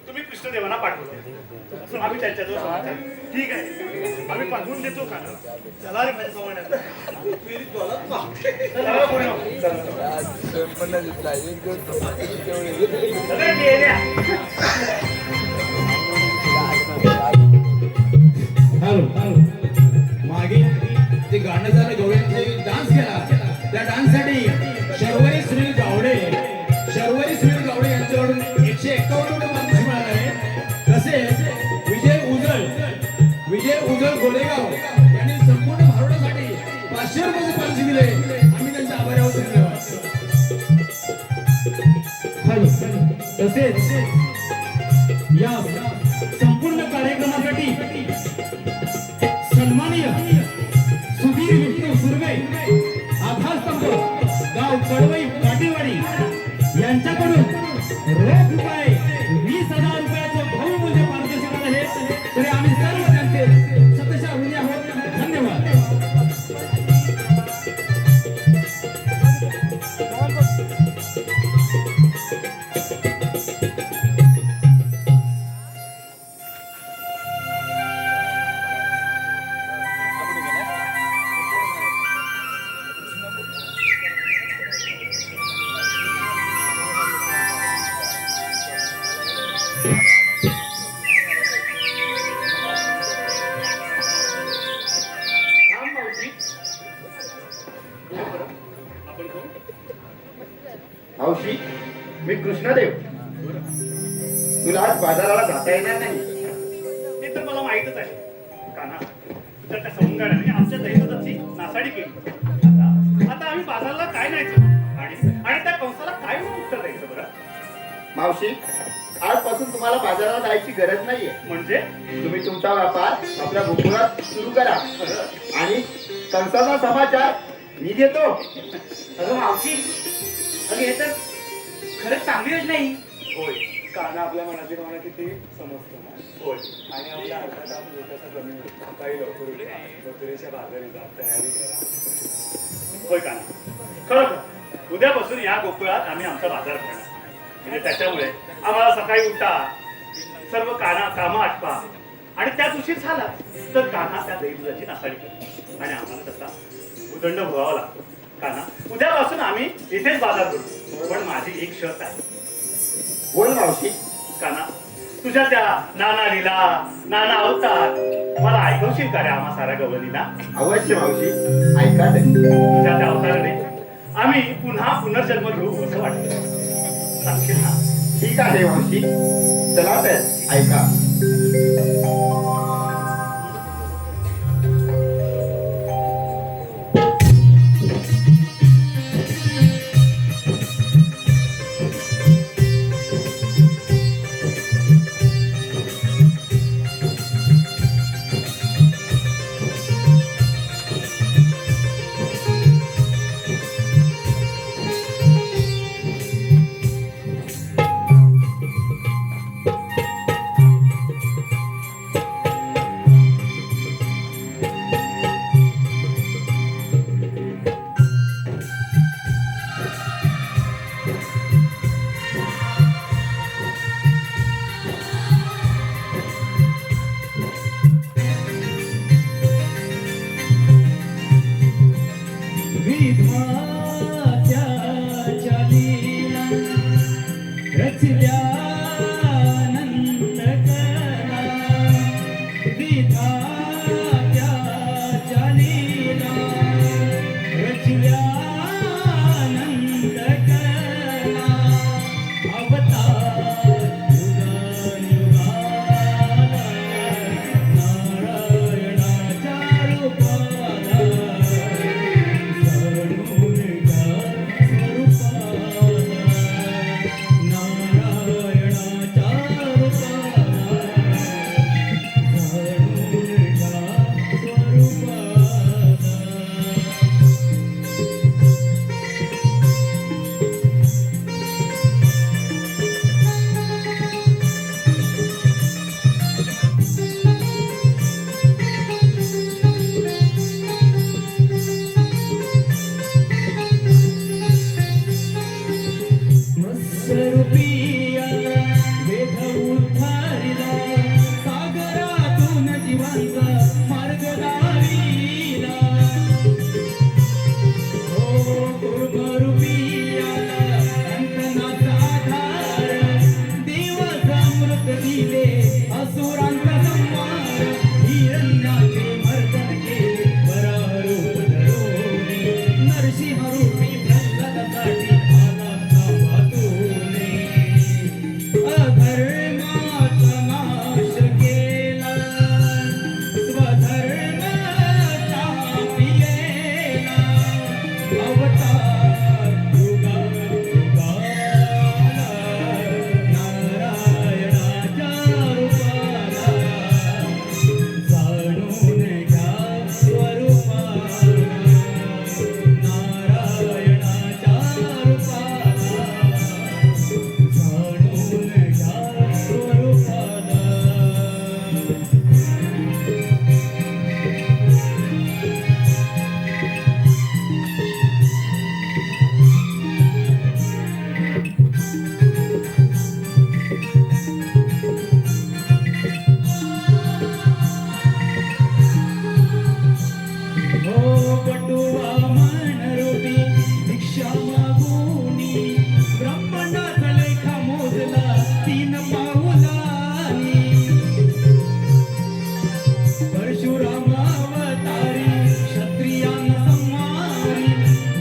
तुम्ही कृष्णदेवांना पाठवलं आम्ही त्यांच्याजवळ सांगतो. ठीक आहे आम्ही पाठवून देतो का चला रे माझ्या सोबत मागे ते गाणं झालं गवळ्यांचे डान्स केला त्या डान्ससाठी शर्वरी सुनील गावडे यांच्याकडून 151 रुपये मानधन मिळालं आहे. तसेच विजय उजळ गोरेगाव यांनी संपूर्ण भारतासाठी 500 रुपये पारितोषिक दिले. आम्ही त्यांचे आभारी आहोत. धन्यवाद. तसेच या संपूर्ण कार्यक्रमासाठी सन्माननीय सुधीर विष्णू सुर्वे आधारस्तंभ गाव कडवई काटेवाडी यांच्याकडून रोख रुपये 20,000 रुपयाचं बहुमूल्य पारितोषिक आहे. तरी आम्ही मावशी, मी कृष्णदेव. तुला आज बाजाराला जाता येणार नाही. ते तर मला माहितच आहे काना. तुझ्या त्या सवंगड्याने आमच्या दहीदुधाची नासाडी केली. आता आम्ही बाजाराला काय न्यायचं आणि त्या कंसाला काय म्हणून उत्तर द्यायचं बरं? मावशी, आजपासून तुम्हाला बाजाराला जायची गरज नाहीये. म्हणजे तुम्ही तुमचा व्यापार आपल्या गोकुळात सुरू करा आणि कंसाचा समाचार मी देतो. अगं मावशी, अगं हे तर खरंच चांगली योजना नाही. होय काना आपल्या मनाची भावना किती समजतो ना. होय आणि आपल्या अर्धा तास थोडासा कमी होतो. काही लवकर उठा, मथुरेच्या बाजारी जा, तयारी करा. होय काना. खरं उद्यापासून या गोकुळात आम्ही आमचा बाजार करणार. म्हणजे त्याच्यामुळे आम्हाला सकाळी उठा, सर्व कामं आटपा आणि त्यात उशीर झाला तर कान्हा त्या दहीदुधाची नासाडी करतो आणि आम्हाला तसा उदंड भोगावा लागतो. कान्हा, उद्यापासून आम्ही इथेच बाजार करू. पण माझी एक शर्त आहे. बोल मावशी. कान्हा, तुझ्या त्या नाना लीला, नाना अवतार मला ऐकवशील का रे आम्हा साऱ्या गवळणींना? अवश्य मावशी, ऐका ते. तुझ्या त्या अवताराने आम्ही पुन्हा पुनर्जन्म घेऊ असं वाटतं. सांगशील ना? ठीक आहे मावशी, चला तर ऐका.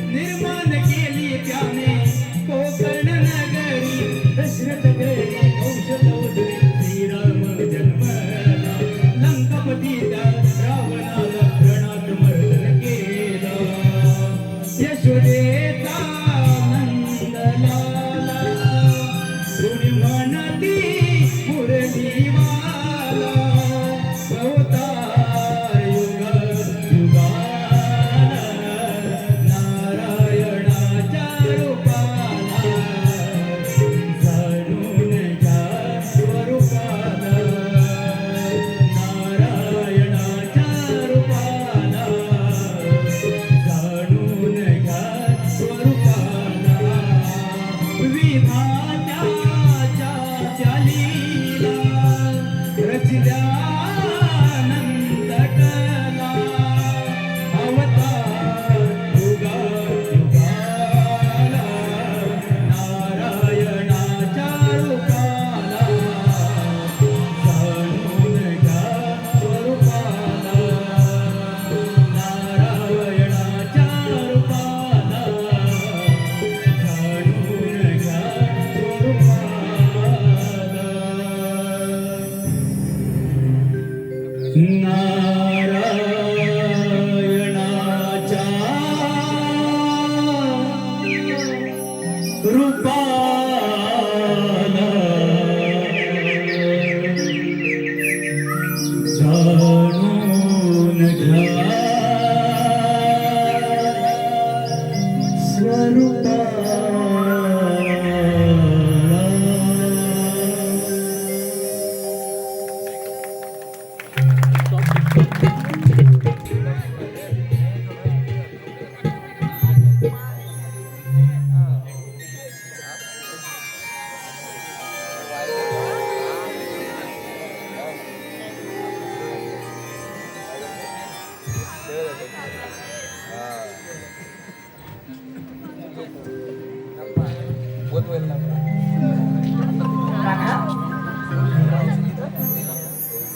निर्माण केली त्याने कोकण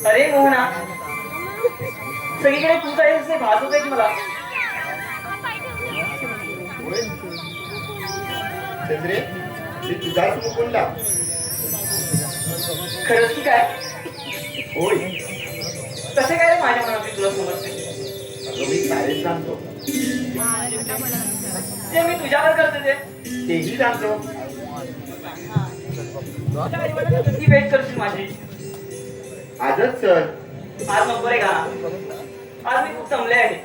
अरे मोहना, सगळीकडे तू जायचं ते भासत आहे मला. होय चंद्रे, मी तुझाच मुकुंदा. खरंच की काय? होय, कसे काय रे माझ्या मनात तुला समजते? अगं मी सारेच सांगतो, जे मी तुझ्यावर करते ते. तेही सांगतो. तुझ्या आईवडिलांना किती वेट करशील माझी? आजच चल. आज नको रे का? आज मी खूप जमले आहे.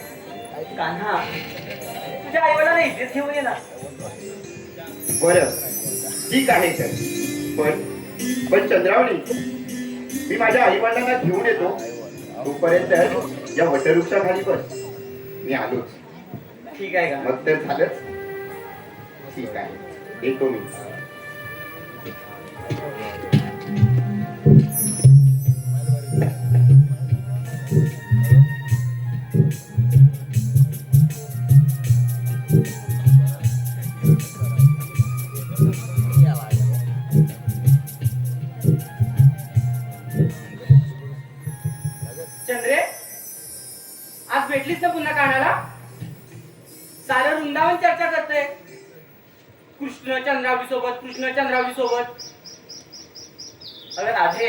कान्हा, तुझ्या आईवडिलांना इथेच घेऊन ये ना. बरं ठीक आहे तर. पण चंद्रावली, मी माझ्या आई वडिलांना घेऊन येतो. तोपर्यंत या वटवृक्षाखाली बस, मी आलोच. ठीक आहे का? मग तर झालंच. ठीक आहे, येतो मी. चंद्रे, आज भेटलीस ना पुन्हा कानाला? सारं वृंदावन चर्चा करते कृष्ण चंद्रावली सोबत, कृष्ण चंद्रावली सोबत. अगं राधे,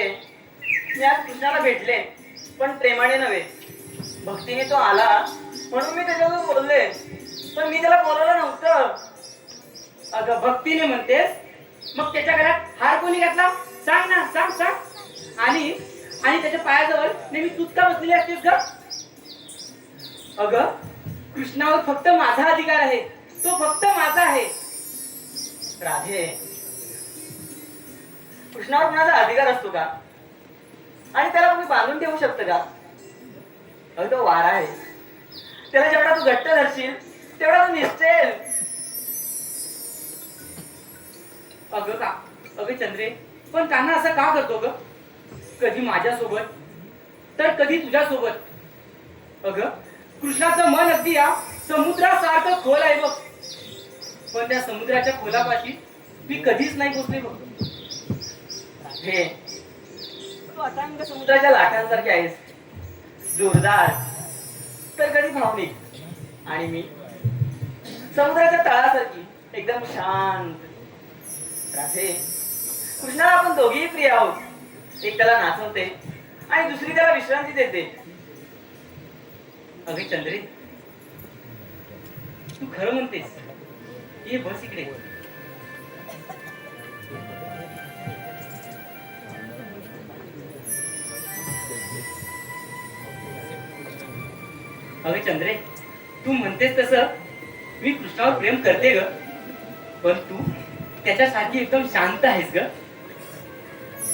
मी आज कृष्णाला भेटले, पण प्रेमाने नव्हे, भक्तीने तो आला म्हणून मी त्याच्यावर बोलले, पण मी त्याला बोलायला नव्हतं. अगं भक्तीने म्हणतेस, मग त्याच्या घरात हार कोणी घातला? सांग ना, सांग सांग. आणि त्याच्या पायाजवळ नेहमी तूच का बसलेली असतेस ग? अगं कृष्णावर फक्त माझा अधिकार आहे, तो फक्त माझा आहे. राधे, कृष्णावर कुणाचा अधिकार असतो का? आणि त्याला कोणी बांधून ठेवू शकतं का? अगं तो वारा आहे, त्याला जेवढा तू घट्ट धरशील तेवढा तू निसटेल. अगं चंद्रे, पण कान्हा असं का करतो ग? कधी माझ्यासोबत तर कधी तुझ्यासोबत. अगं कृष्णाचं मन अगदी या समुद्रासारखं खोल आहे बघ, पण त्या समुद्राच्या खोलापाशी मी कधीच नाही पोचले बघ. हे तू अथांग समुद्राच्या लाटांसारखे आहेस, जोरदार तर कधी भावनिक, आणि मी समुद्राच्या तळासारखी एकदम शांत. राधे, कृष्णाला आपण दोघेही प्रिय आहोत. एक त्याला नाचवते आणि दुसरी त्याला विश्रांती देते. अगे चंद्रे, तू खरं म्हणतेस. ये बस इकडे. अगे चंद्रे, तू म्हणतेस तसं मी कृष्णावर प्रेम करते ग, पण तू त्याच्यासाठी एकदम शांत आहेस ग.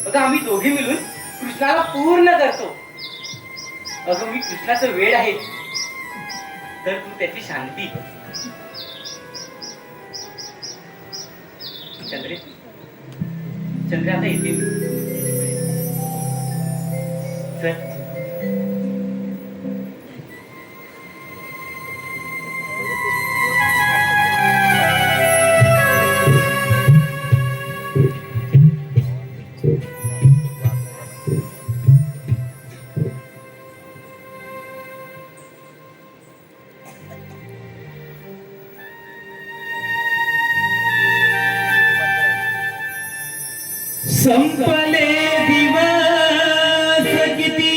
अगं आम्ही दोघे मिळून कृष्णाला पूर्ण करतो. अगं मी कृष्णाचं वेळ आहे, तर तू त्याची शांती. चंद्रे आता येते चल. संपले दिवस किती,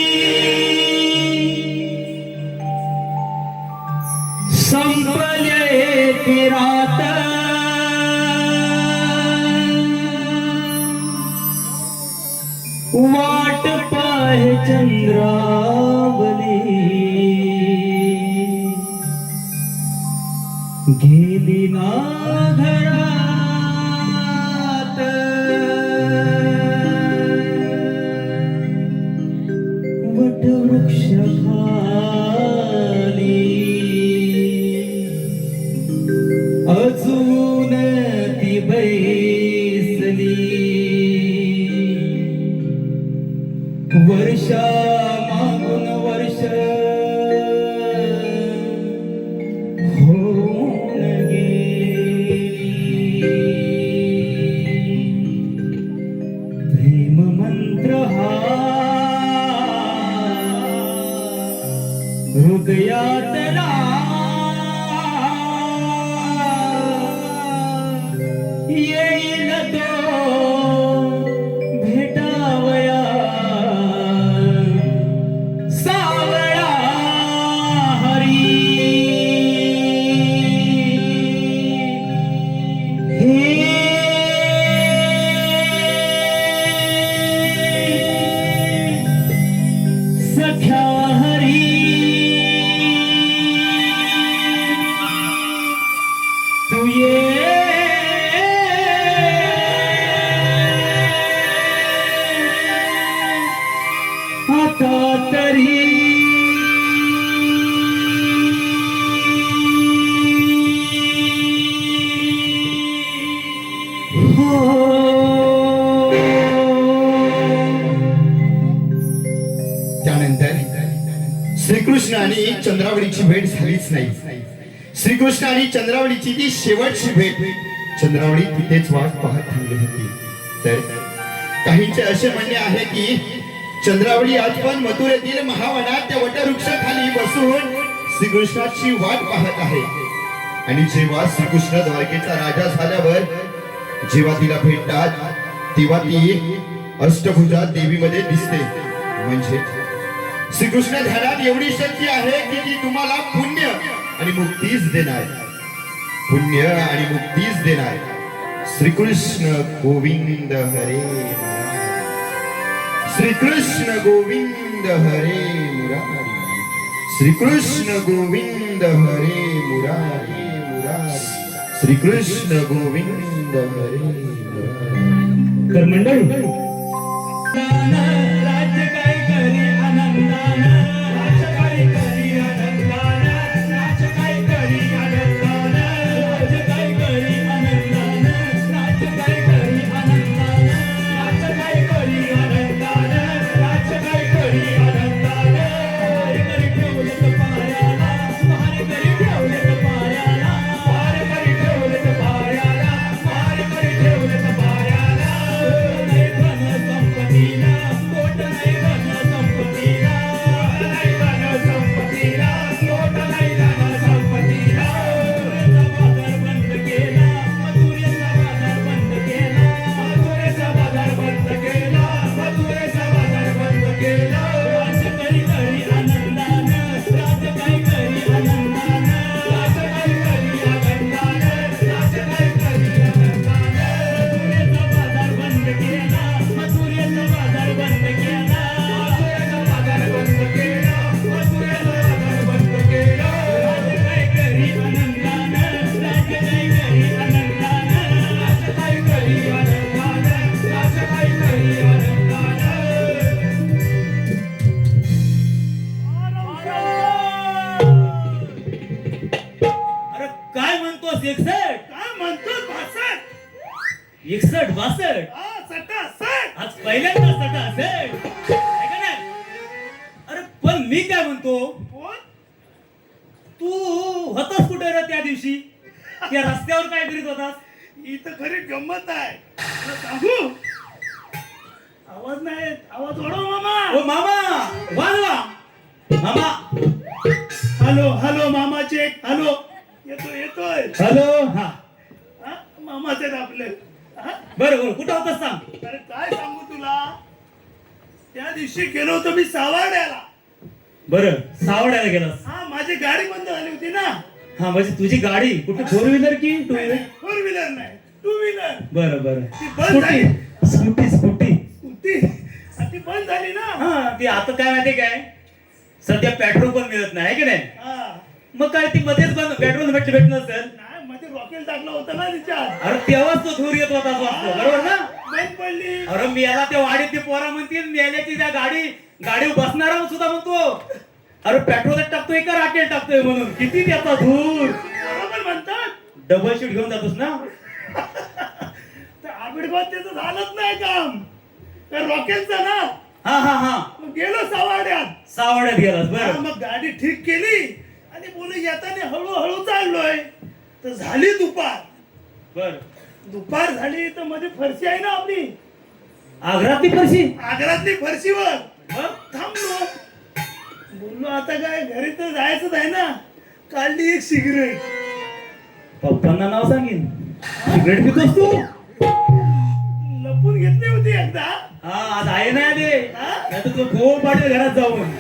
संपले ते रात, वाट पाहे चंद्रावली, गेली ना घरात. वटवृक्ष अजून ती बैसली वर्षा मागून वर्ष होऊन गेली प्रेम मंत्र हा हृदयातला येईल तो भेटावया सावळा हरी सख्या हरी तू ये आता तरी त्यानंतर श्रीकृष्ण आणि चंद्रावळीची भेट झालीच नाही. श्रीकृष्ण आणि चंद्रावळीची ती शेवटची भेट. चंद्रावळी तिथेच वाट पाहत थांबली होती. तर काहींचे असे म्हणणे आहे की चंद्रावळी आज पण मथुरेतील महावनात त्या वटवृक्षाखाली बसून श्रीकृष्णाची वाट पाहत आहे. आणि जेव्हा श्रीकृष्ण द्वारकेचा राजा झाल्यावर जेव्हा तिला भेटतात तेव्हा ती अष्टभुजा देवीमध्ये दिसते. म्हणजे श्रीकृष्ण ध्यानात एवढी शक्ती आहे की ती तुम्हाला पुण्य आणि मुक्तीच देणार. पुण्य आणि मुक्तीच देणार. श्रीकृष्ण गोविंद हरे श्रीकृष्ण गोविंद हरे मुरारी श्रीकृष्ण गोविंद हरे मुरारी श्रीकृष्ण गोविंद हरे मुरारी. तर मंडळी राज्य काय करी आनंदान राज्य काय करी आनंदान राज्य काय करी आनंदान राज्य काय करी आनंदान राज्य काय करी आनंदान राज्य काय करी आनंदान राज्य काय करी आनंदान वारे करी ठेवले तर पायाला वारे करी ठेवले तर पायाला वारे करी ठेवले तर पायाला वारे करी ठेवले तर पायाला नाही धन संपत्तीला कोट नाही धन संपत्तीला नाही धन संपत्तीला कोट नाही धन संपत्तीला मथुरेचा बाजार बंद केला मथुरेचा बाजार बंद केला मथुरेचा बाजार बंद केला राज्य करी करी आनंदान राज्य काही करी आनंदान राज्य काही करी आनंदान राज्य काही करी आनंदान मथुरेचा बाजार बंद केला मथुरेचा बाजार बंद केला मथुरेचा बाजार बंद केला मथुरेचा बाजार बंद केला राज्य काही करी आनंदान राज्य काही करी आनंदान राज्य काही करी आनंदान राज्य काही करी आनंदान. अरे काय म्हणतोस 61? काय म्हणतो 62? 61 62 हा, 67. आज पहिल्यांदा सटा असेल आहे का नाही? अरे पण मी काय म्हणतो, कोण? तू होतास कुठे रे त्या दिवशी? त्या रस्त्यावर काय करीत होतास? ही तर खरी गंमत आहे. तुला सांगू, आवाज नाही येत. आवाज वाढव मामा. ओ मामा वाजवा मामा. हॅलो हॅलो मामा चेक. हॅलो, येतोय. हॅलो. हा हा, मामाचे आपले. हा? बरं बरं, कुठं होतास सांग. अरे काय सांगू तुला, त्या दिवशी गेलो होतो मी सावर्ड्याला. बरं, सावड्याला गेलास? हा, माझी गाडी बंद झाली होती ना. हा, म्हणजे तुझी गाडी कुठे, 4 व्हीलर की 2 व्हीलर? 4 व्हीलर नाही, 2 व्हीलर. बरं बरं. ती बंद झाली. Scooty scooty. होती. आणि ती बंद झाली ना. हा, ती आता काय माहिती काय, सध्या पेट्रोल पण मिळत नाही की नाही? हा. मग काय ती मध्येच बंद, पेट्रोल भेटत नसेल. नाही, मध्ये रॉकेल टाकलं होतं ना तिच्यात. अरे तेव्हाच तो धूर येत होता वाटतो, बरोबर ना? बंद पडली. अरे मी याला त्या वाडीत ती पोरा म्हणतील मेल्याची त्या गाडीवर बसणारा सुद्धा म्हणतो. अरे पेट्रोलात टाकतोय का राकेल टाकतोय म्हणून किती त्याचा धूर. बरोबर म्हणतात. डबल शीट घेऊन जातोस ना. तर आबिडबाद त्याचं झालंच नाही काम. तर रॉकेलचं ना हा हा हा मग गेलो सवाड्यात. सावड्यात गेलास हा, बरं. मग गाडी ठीक केली आणि बोलू येताना हळूहळू चाललोय तर झाली दुपार. बर दुपार झाली तर मध्ये फरशी आहे ना आपली आग्रातली फरशी. आग्रातली फरशीवर मग थांबलो. बोललो आता काय घरी तर जायचंच आहे ना. काढली एक सिगरेट. पप्पांना नाव सांगेन. सिगरेट पितोस तू. लपून घेतली होती एकदा. हा आज आहे ना ते. हा? नाही तर तू खूप पाटील घरात जाऊन.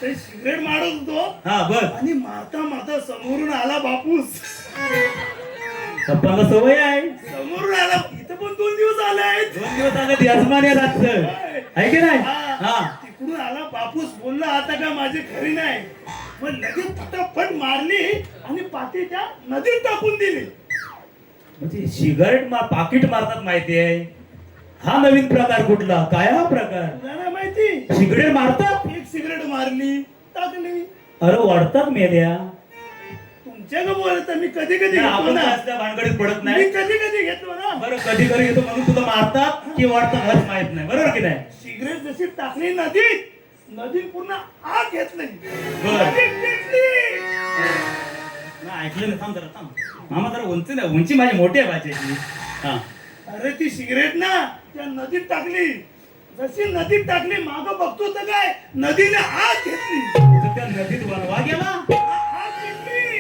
ते सिगरेट मारत होतो हा बर. आणि मारता मारता समोरून आला बापूस. पप्पांना सवय आहे. समोरून आला. इथं पण 2 दिवस आलाय. 2 दिवस आले ध्यासमान या रातचं. आहे की नाही. हा तिकडून आला बापूस. बोलला आता का माझी खरी नाही. मग लगेच फटाफट मारली आणि पाठी त्या नदीत टाकून दिली. म्हणजे सिगारेट पाकिट मारतात माहिती आहे. हा नवीन प्रकार कुठला. काय हा प्रकार. तुला नाही माहिती. सिगरेट मारतात. एक सिगरेट मारली टाकली. अरे वाढतात मेल्या. तुमच्या का बोलत मी कधी कधी घेतो आपण ना. जास्त भानगडीत पडत मी नाही. कधी कधी घेतो ना. बरं कधी कधी येतो म्हणून तुला मारतात की वाढतात हेच माहित नाही. बरोबर की नाही. सिगरेट जशी टाकली नदीत नदीत पूर्ण आग घेतली. बरं. नदीत पेटली. नाही, ऐकलं नाही. थांब जरा थांब. मामा जरा उंची नाही. उंची माझी मोठी आहे भाच्याची. हा अरे ती सिगरेट ना त्या नदीत टाकली. जशी नदीत टाकली माग बघतो तर काय नदीने आग घेतली. तर त्या नदीत वळवा गेला. आग घेतली.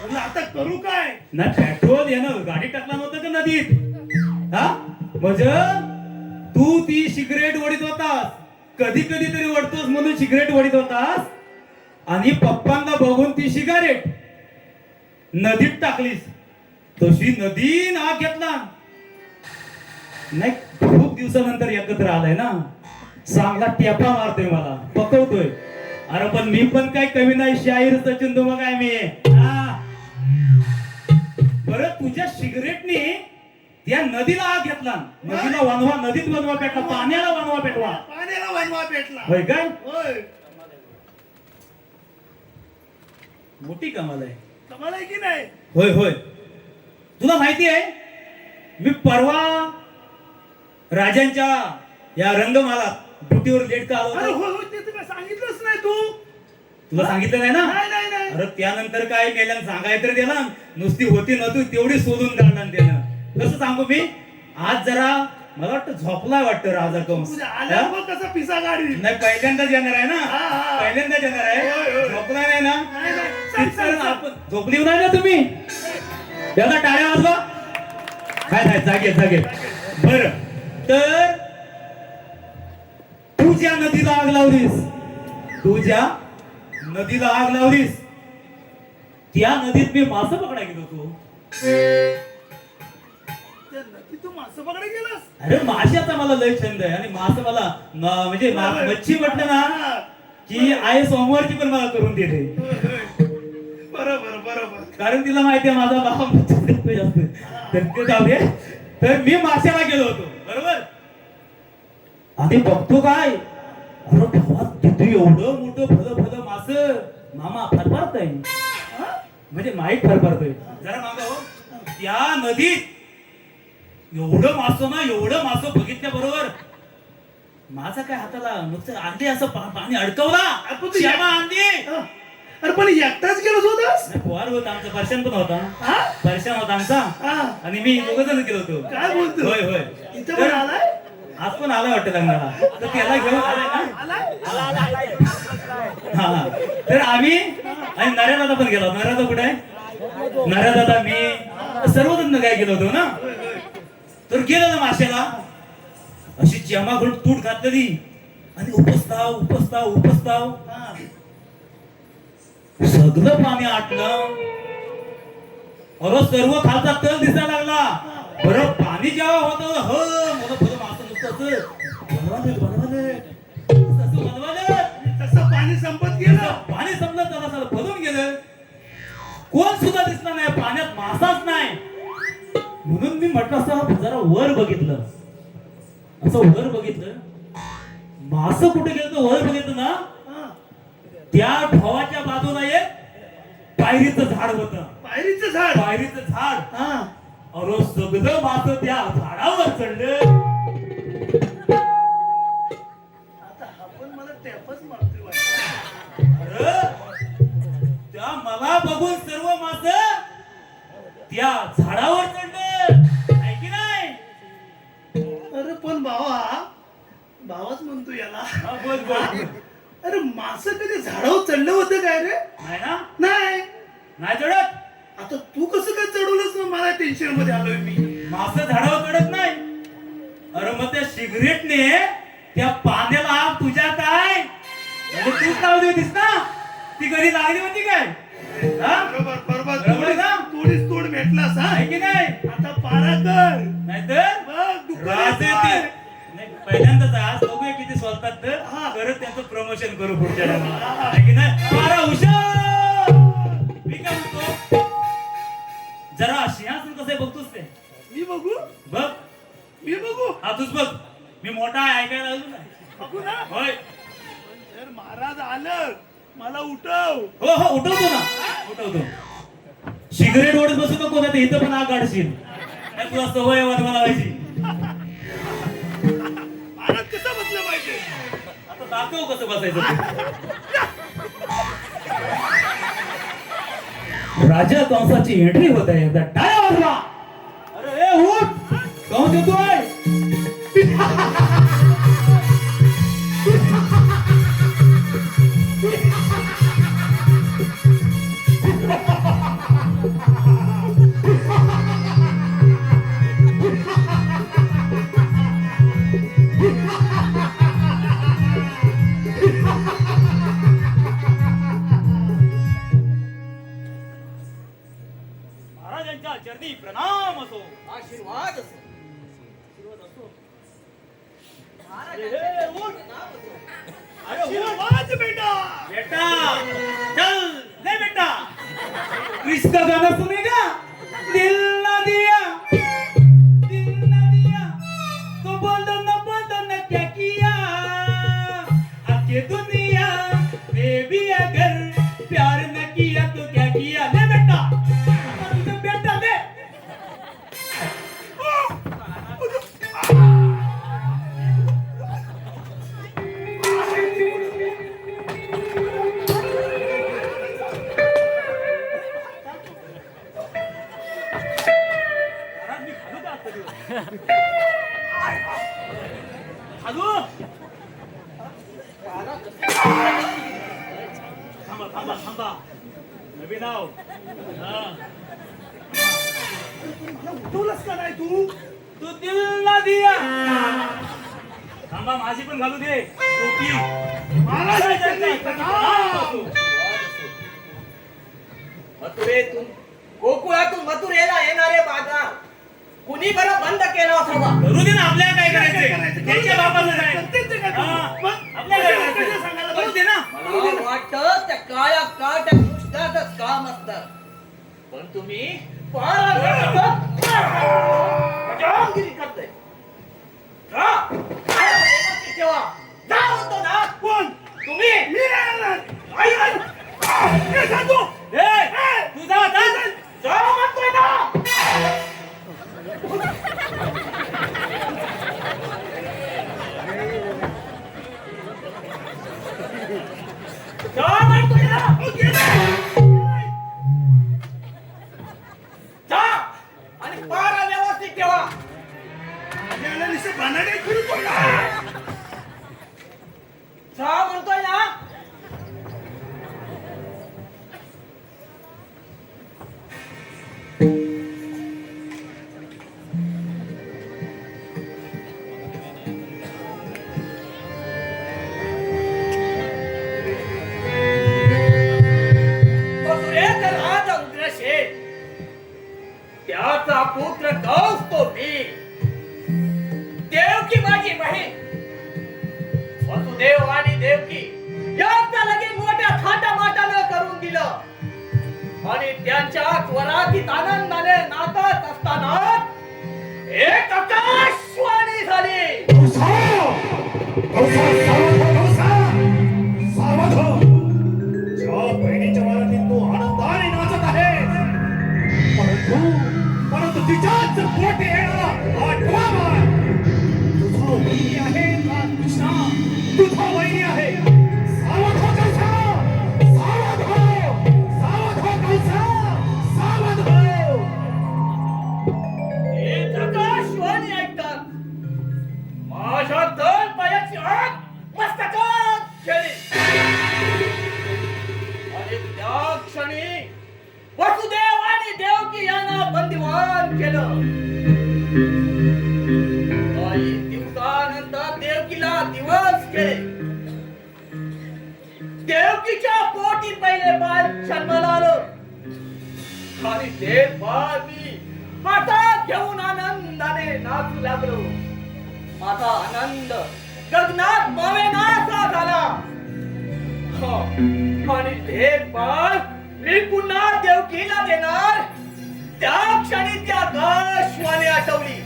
म्हणलं आता करू काय. ना पेट्रोल येणं गाडी टाकला नव्हतं का नदीत. हा म्हणजे तू ती सिगरेट ओढीत होतास. कधी कधी तरी ओढतोस म्हणून सिगरेट ओढीत होतास आणि पप्पांना बघून ती सिगारेट नदीत टाकलीस. तशी नदी आग घेतला. नाही खूप दिवसानंतर एकत्र आलाय ना. चांगला टेपा मारतोय मला पकवतोय. अरे पण मी पण काय कमी नाही. शाहीर सचिन दुमा काय मी. हा बरं तुझ्या सिगरेटने त्या नदीला आग घेतला. नदीला वनवा. नदीत वनवा पेटला. पाण्याला वनवा पेटवा. पाण्याला वनवा पेटला. होय काय. होय मोठी कमाल आहे. कमाल आहे की नाही. होय होय. तुला माहिती आहे मी परवा राजांच्या या रंगमाला ड्युटीवर लेट का आलो अरे होतो. होय होय ते तुला सांगितलंच नाही तू. तुला सांगितलं नाही ना. नाही नाही नाही. अरे त्यानंतर काय केलं सांगाय तर दिला. नुसती होती नव्हती तेवढी सोडून काढणार त्यानं. कसं सांगू मी. आज जरा मला वाटतं झोपला वाटतं राजा कंस. तुझ्या आल्यावर बघ कसा पिसा गाडी. नाही पहिल्यांदाच येणार आहे ना. हा, हा. पहिल्यांदाच येणार होय, आहे. होय. झोपला नाही ना. नाही, नाही. सांग, सांग, तिथं सांग. आपण झोपली नाही ना तुम्ही. त्याला टाळ्या वाजवा. काय नाही जागे जागे. बर तर तू ज्या नदीला आग लावलीस. तू ज्या नदीला आग लावलीस त्या नदीत मी मासे पकडायला गेलो होतो. त्या नदीत तू मासे पकडायला गेलास. अरे माशाचा मला लय छंद आहे. आणि मासे मला म्हणजे मच्छी म्हटलं ना की आई सोमवारची पण मला करून देते. बरोबर बरोबर. कारण तिला माहिती आहे माझा बाबा मच्छी देतोय जास्त. तर ते जाऊ दे. तर मी माशाला गेलो होतो. बरोबर. आणि बघतो काय. अरे गावात तिथे एवढं मोठं भलं भलं मास. मामा फरफरतय. म्हणजे माहीत फरफरतोय. जरा मागा हो. त्या नदीत एवढं मासं ना एवढं मासं बघितल्या बरोबर माझा काय हाताला नुसतं आणली असं पाणी अडकवला. श्यामा आणली. अरे पण एकटाच गेलोस होतास. पोहार होता आमचा. परशान पण होता. हा? परशान होता आमचा. हा. आणि मी दोघ जण गेलो होतो. काय बोलतो. होय होय. इथं पण आलाय. आज पण आला वाटतं लग्नाला. तर त्याला घेऊन आलाय ना. आलाय. हा हा. तर आम्ही आणि नऱ्या दादा पण गेलो. नऱ्या दादा कुठे आहे. नऱ्या दादा मी सर्वजण काय गेलो होतो ना. तर गेलो ना माशाला. अशी जमा करून तूट घातलेली आणि उपस्ताव उपस्ताव उपस्ताव. सगळं पाणी आटलं. अरे सर्व खालचा तल दिसायला लागला. बरं पाणी जेव्हा होतं हो मला बरं मासं नुसतं असं बनवाले तसं पाणी संपत गेलं. पाणी संपलं त्याला सगळं बदलून गेलं. कोण सुद्धा दिसला नाही. पाण्यात मासाच नाही. म्हणून मी म्हटलं असं जरा वर बघितलं. असं वर बघितलं. मास कुठे गेलं तर वर बघितलं ना त्या ढोवाच्या बाजूला एक पायरीचं झाड होतं. पायरीचं झाड. पायरीचं झाड. हा. अरे सगळं मास त्या झाडावर चढलं. आता आपण मला टॅपच मारतोय वाटतं. अरे त्या मला बघून सर्व मास त्या झाडावर चढलं. आहे की नाही? अरे पण भावाच म्हणतो याला. हा, बोल बोल. अरे मास कधी झाडावर चढलं होतं काय रे? नाही ना? नाही. नाही चढत. आता तू कसं काय चढवलंस ना, मला टेन्शन मध्ये आलोय मी. मास झाडावर चढत नाही. अरे मग त्या सिगरेटने त्या पाण्याला तुझ्या काय म्हणजे तूच लावली होतीस ना, ती घरी लागली होती काय? हा? बरोबर बरोबर. बरोबर आहे ना? तोडीस तोड भेटलास हा. आहे की नाही? आता पारा कर. नाहीतर बघ, दुकान राजे येतोय. नाही, पहिल्यांदाच आज बघूया किती स्वतःत तर हा. करत त्यांचं प्रमोशन करू पुढच्या टायमाला. आहे की नाही? मारा हुशार. मी काय म्हणतो, जरा सिंहासन कसं आहे बघतोस ते मी बघू. बघ. मी बघू. हा तूच बघ. मी मोठा आहे, ऐकायला लागलो ना. बघू ना. होय. जर महाराज आलं मला उठव. हो हो उठवतो ना. उठवतो. सिगरेट ओढत बसू नको ना, इथं पण आग काढशील. नाही तुला सवय वाजवा लावायची. महाराज कसं बसलं पाहिजे? आता दाखव कसं बसायचं ते. राजा कंसाची एंट्री होत आहे. एकदा टाळ्या वाजवा. अरे ए उठ. कंस येतोय. महाराजांच्या चरणी प्रणाम असो. आशीर्वाद असो. ए, उठ. अरे उठ. आशीर्वाद बेटा. बेटा चल. नहीं बेटा इसका गाना सुनेगा. दिल ना दिया तो बोल दो ना क्या किया. आके दुनिया में भी अगर प्यार न किया तो क्या किया. ले बेटा तुझे बेटा दे. खालू. थांबा थांबा थांबा. नवीन नाव. हा. मला उठवलंस का नाही तू? तू दिल ना दिया. थांबा माझी पण घालू दे टोपी. महाराजांच्या प्रणाम. मथुरेतून गोकुळातून मथुरेला येणारे बाजार कुणी बरं बंद केला असावा. करू दे ना. आपल्याला काय काय करायचंय. करायचं? त्यांच्या बापाचं काय. करतेच ते काय तू? हा. मग आपल्याला काय कसं करायचंय. सांगायला करू दे ना. मला वाटतं त्या काळ्या काट्या कृष्णातच काम असतं, पण तुम्ही जहांगिरी करताय. तेव्हा जा म्हणतो ना. कोण? तुम्ही मी नाही आणार. आई, आई. हे जा तू. ए, तू जा आता. जा म्हणतोय ना. जा म्हणतोय ना. जा आणि पारा व्यवस्थित ठेवा. याला नुसतं भानाडे फिरू पडला. जा म्हणतोय ना. मथुरेचा राज उग्रसेन, त्याचा पुत्र कंस तो मी, देवकी माझी बहीण. वसुदेव आणि देवकी यांना लगेच मोठ्या थाटामाटानं करून दिलं आणि त्यांच्या स्वरातीत आनंदाने नाचत असताना एक आकाशवाणी झाली. कंसा, सावध हो कंसा, सावध हो. ज्या बहिणीच्या मनातील तू आनंदाने नाचत आहेस, परंतु तिच्याच पोटी येणारा आठवा बाळ तुझा वहिनी आहे का कृष्णा? तुझा वहिनी आहे. सावध हो कंसा, सावध हो, सावध हो कंसा, सावध हो. हे आकाशवाणी ऐकतात. माझ्या दोन पायाची आग मस्तकात गेली आणि त्या क्षणी वसुदेव आणि देवकी यांना बंदिवान केलं. काही दिवसानंतर देवकीला दिवस गेले. देवकीच्या पोटी पहिले बाळ जन्माला आलं आणि ते बाळ मी हातात घेऊन आनंदाने नाचू लागलो. माझा आनंद गगनात मावेनासा झाला. आणि ते बाळ मी पुन्हा देवकीला देणार त्या क्षणी त्या आकाशवाणी आठवली.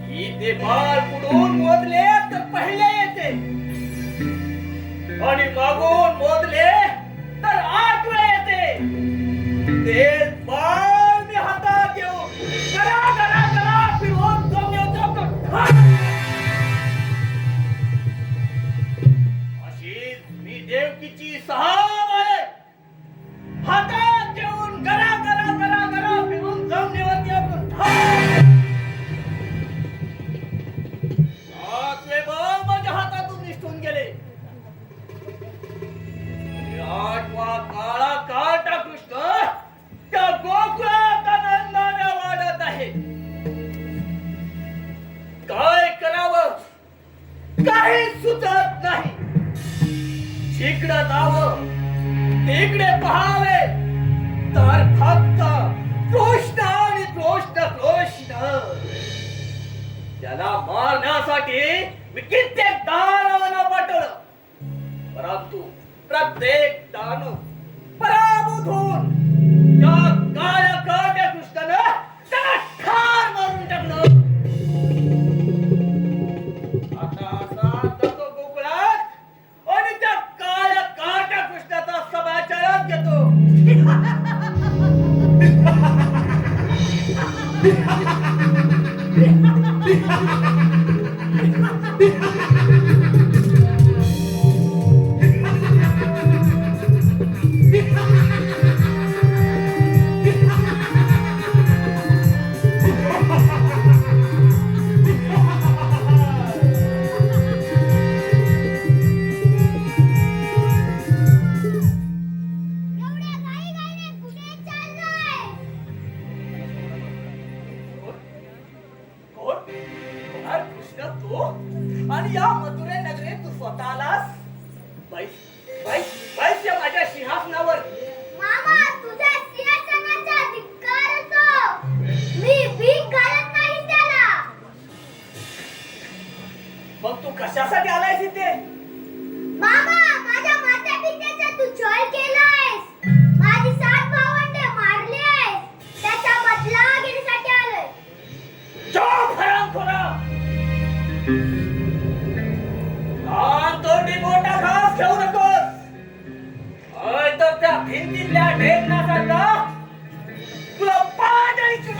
ही ते बाळ पुढून मोजले तर पहिले येते आणि मागून मोजले तर 8 वेळ येते. ते बाळ मी हातात घेऊन गरा गरा गरा फिरवून जमिनीवर अशी मी देवकीची 6 बाळे हातात घेऊन गरा गरा गरा गरा फिरून जमिनीवरती आपण सातवे बाळ माझ्या हातातून निसटून गेले. 8वा काळा काटा कृष्ण त्या गोकुळात आनंदाने वाढत आहे. काय करावं काही सुचत नाही. जिकडं जावं तिकडे पहावे तर फक्त कृष्ण आणि कृष्ण कृष्ण. त्याला मारण्यासाठी मी कित्येक दानवांना पाठवलं, परंतु प्रत्येक दानव पराभूत होऊन त्या काळ्या काट्या कृष्णानं त्याला ठार मारून टाकलं. आता असा जातो गोकुळात आणि त्या काळ्या काट्या कृष्णाचा समाचारात घेतो. एवढ्या घाईघाईने कुठे चाललाय? कोण? होणार कृष्ण तू? आणि या मथुरे नगरीत तू स्वतःलाच बैस या माझ्या सिंहासनावर. मामा, तुझ्या सिंहासनाचा धिक्कार असो. मी भीक घालत नाही त्याला. मग तू कशासाठी आलायस इथे? मामा, माझ्या माता पित्याचा तू छळ केलायस. माझी 7 भावंडे मारलीयस. त्याचा बदला घेण्यासाठी आलोय. चोप हरामखोरा! लहान तोंडी मोठा घास घेऊ नकोस. तर त्या भिंतीतल्या ढेकणासारखा तुला पाण्याची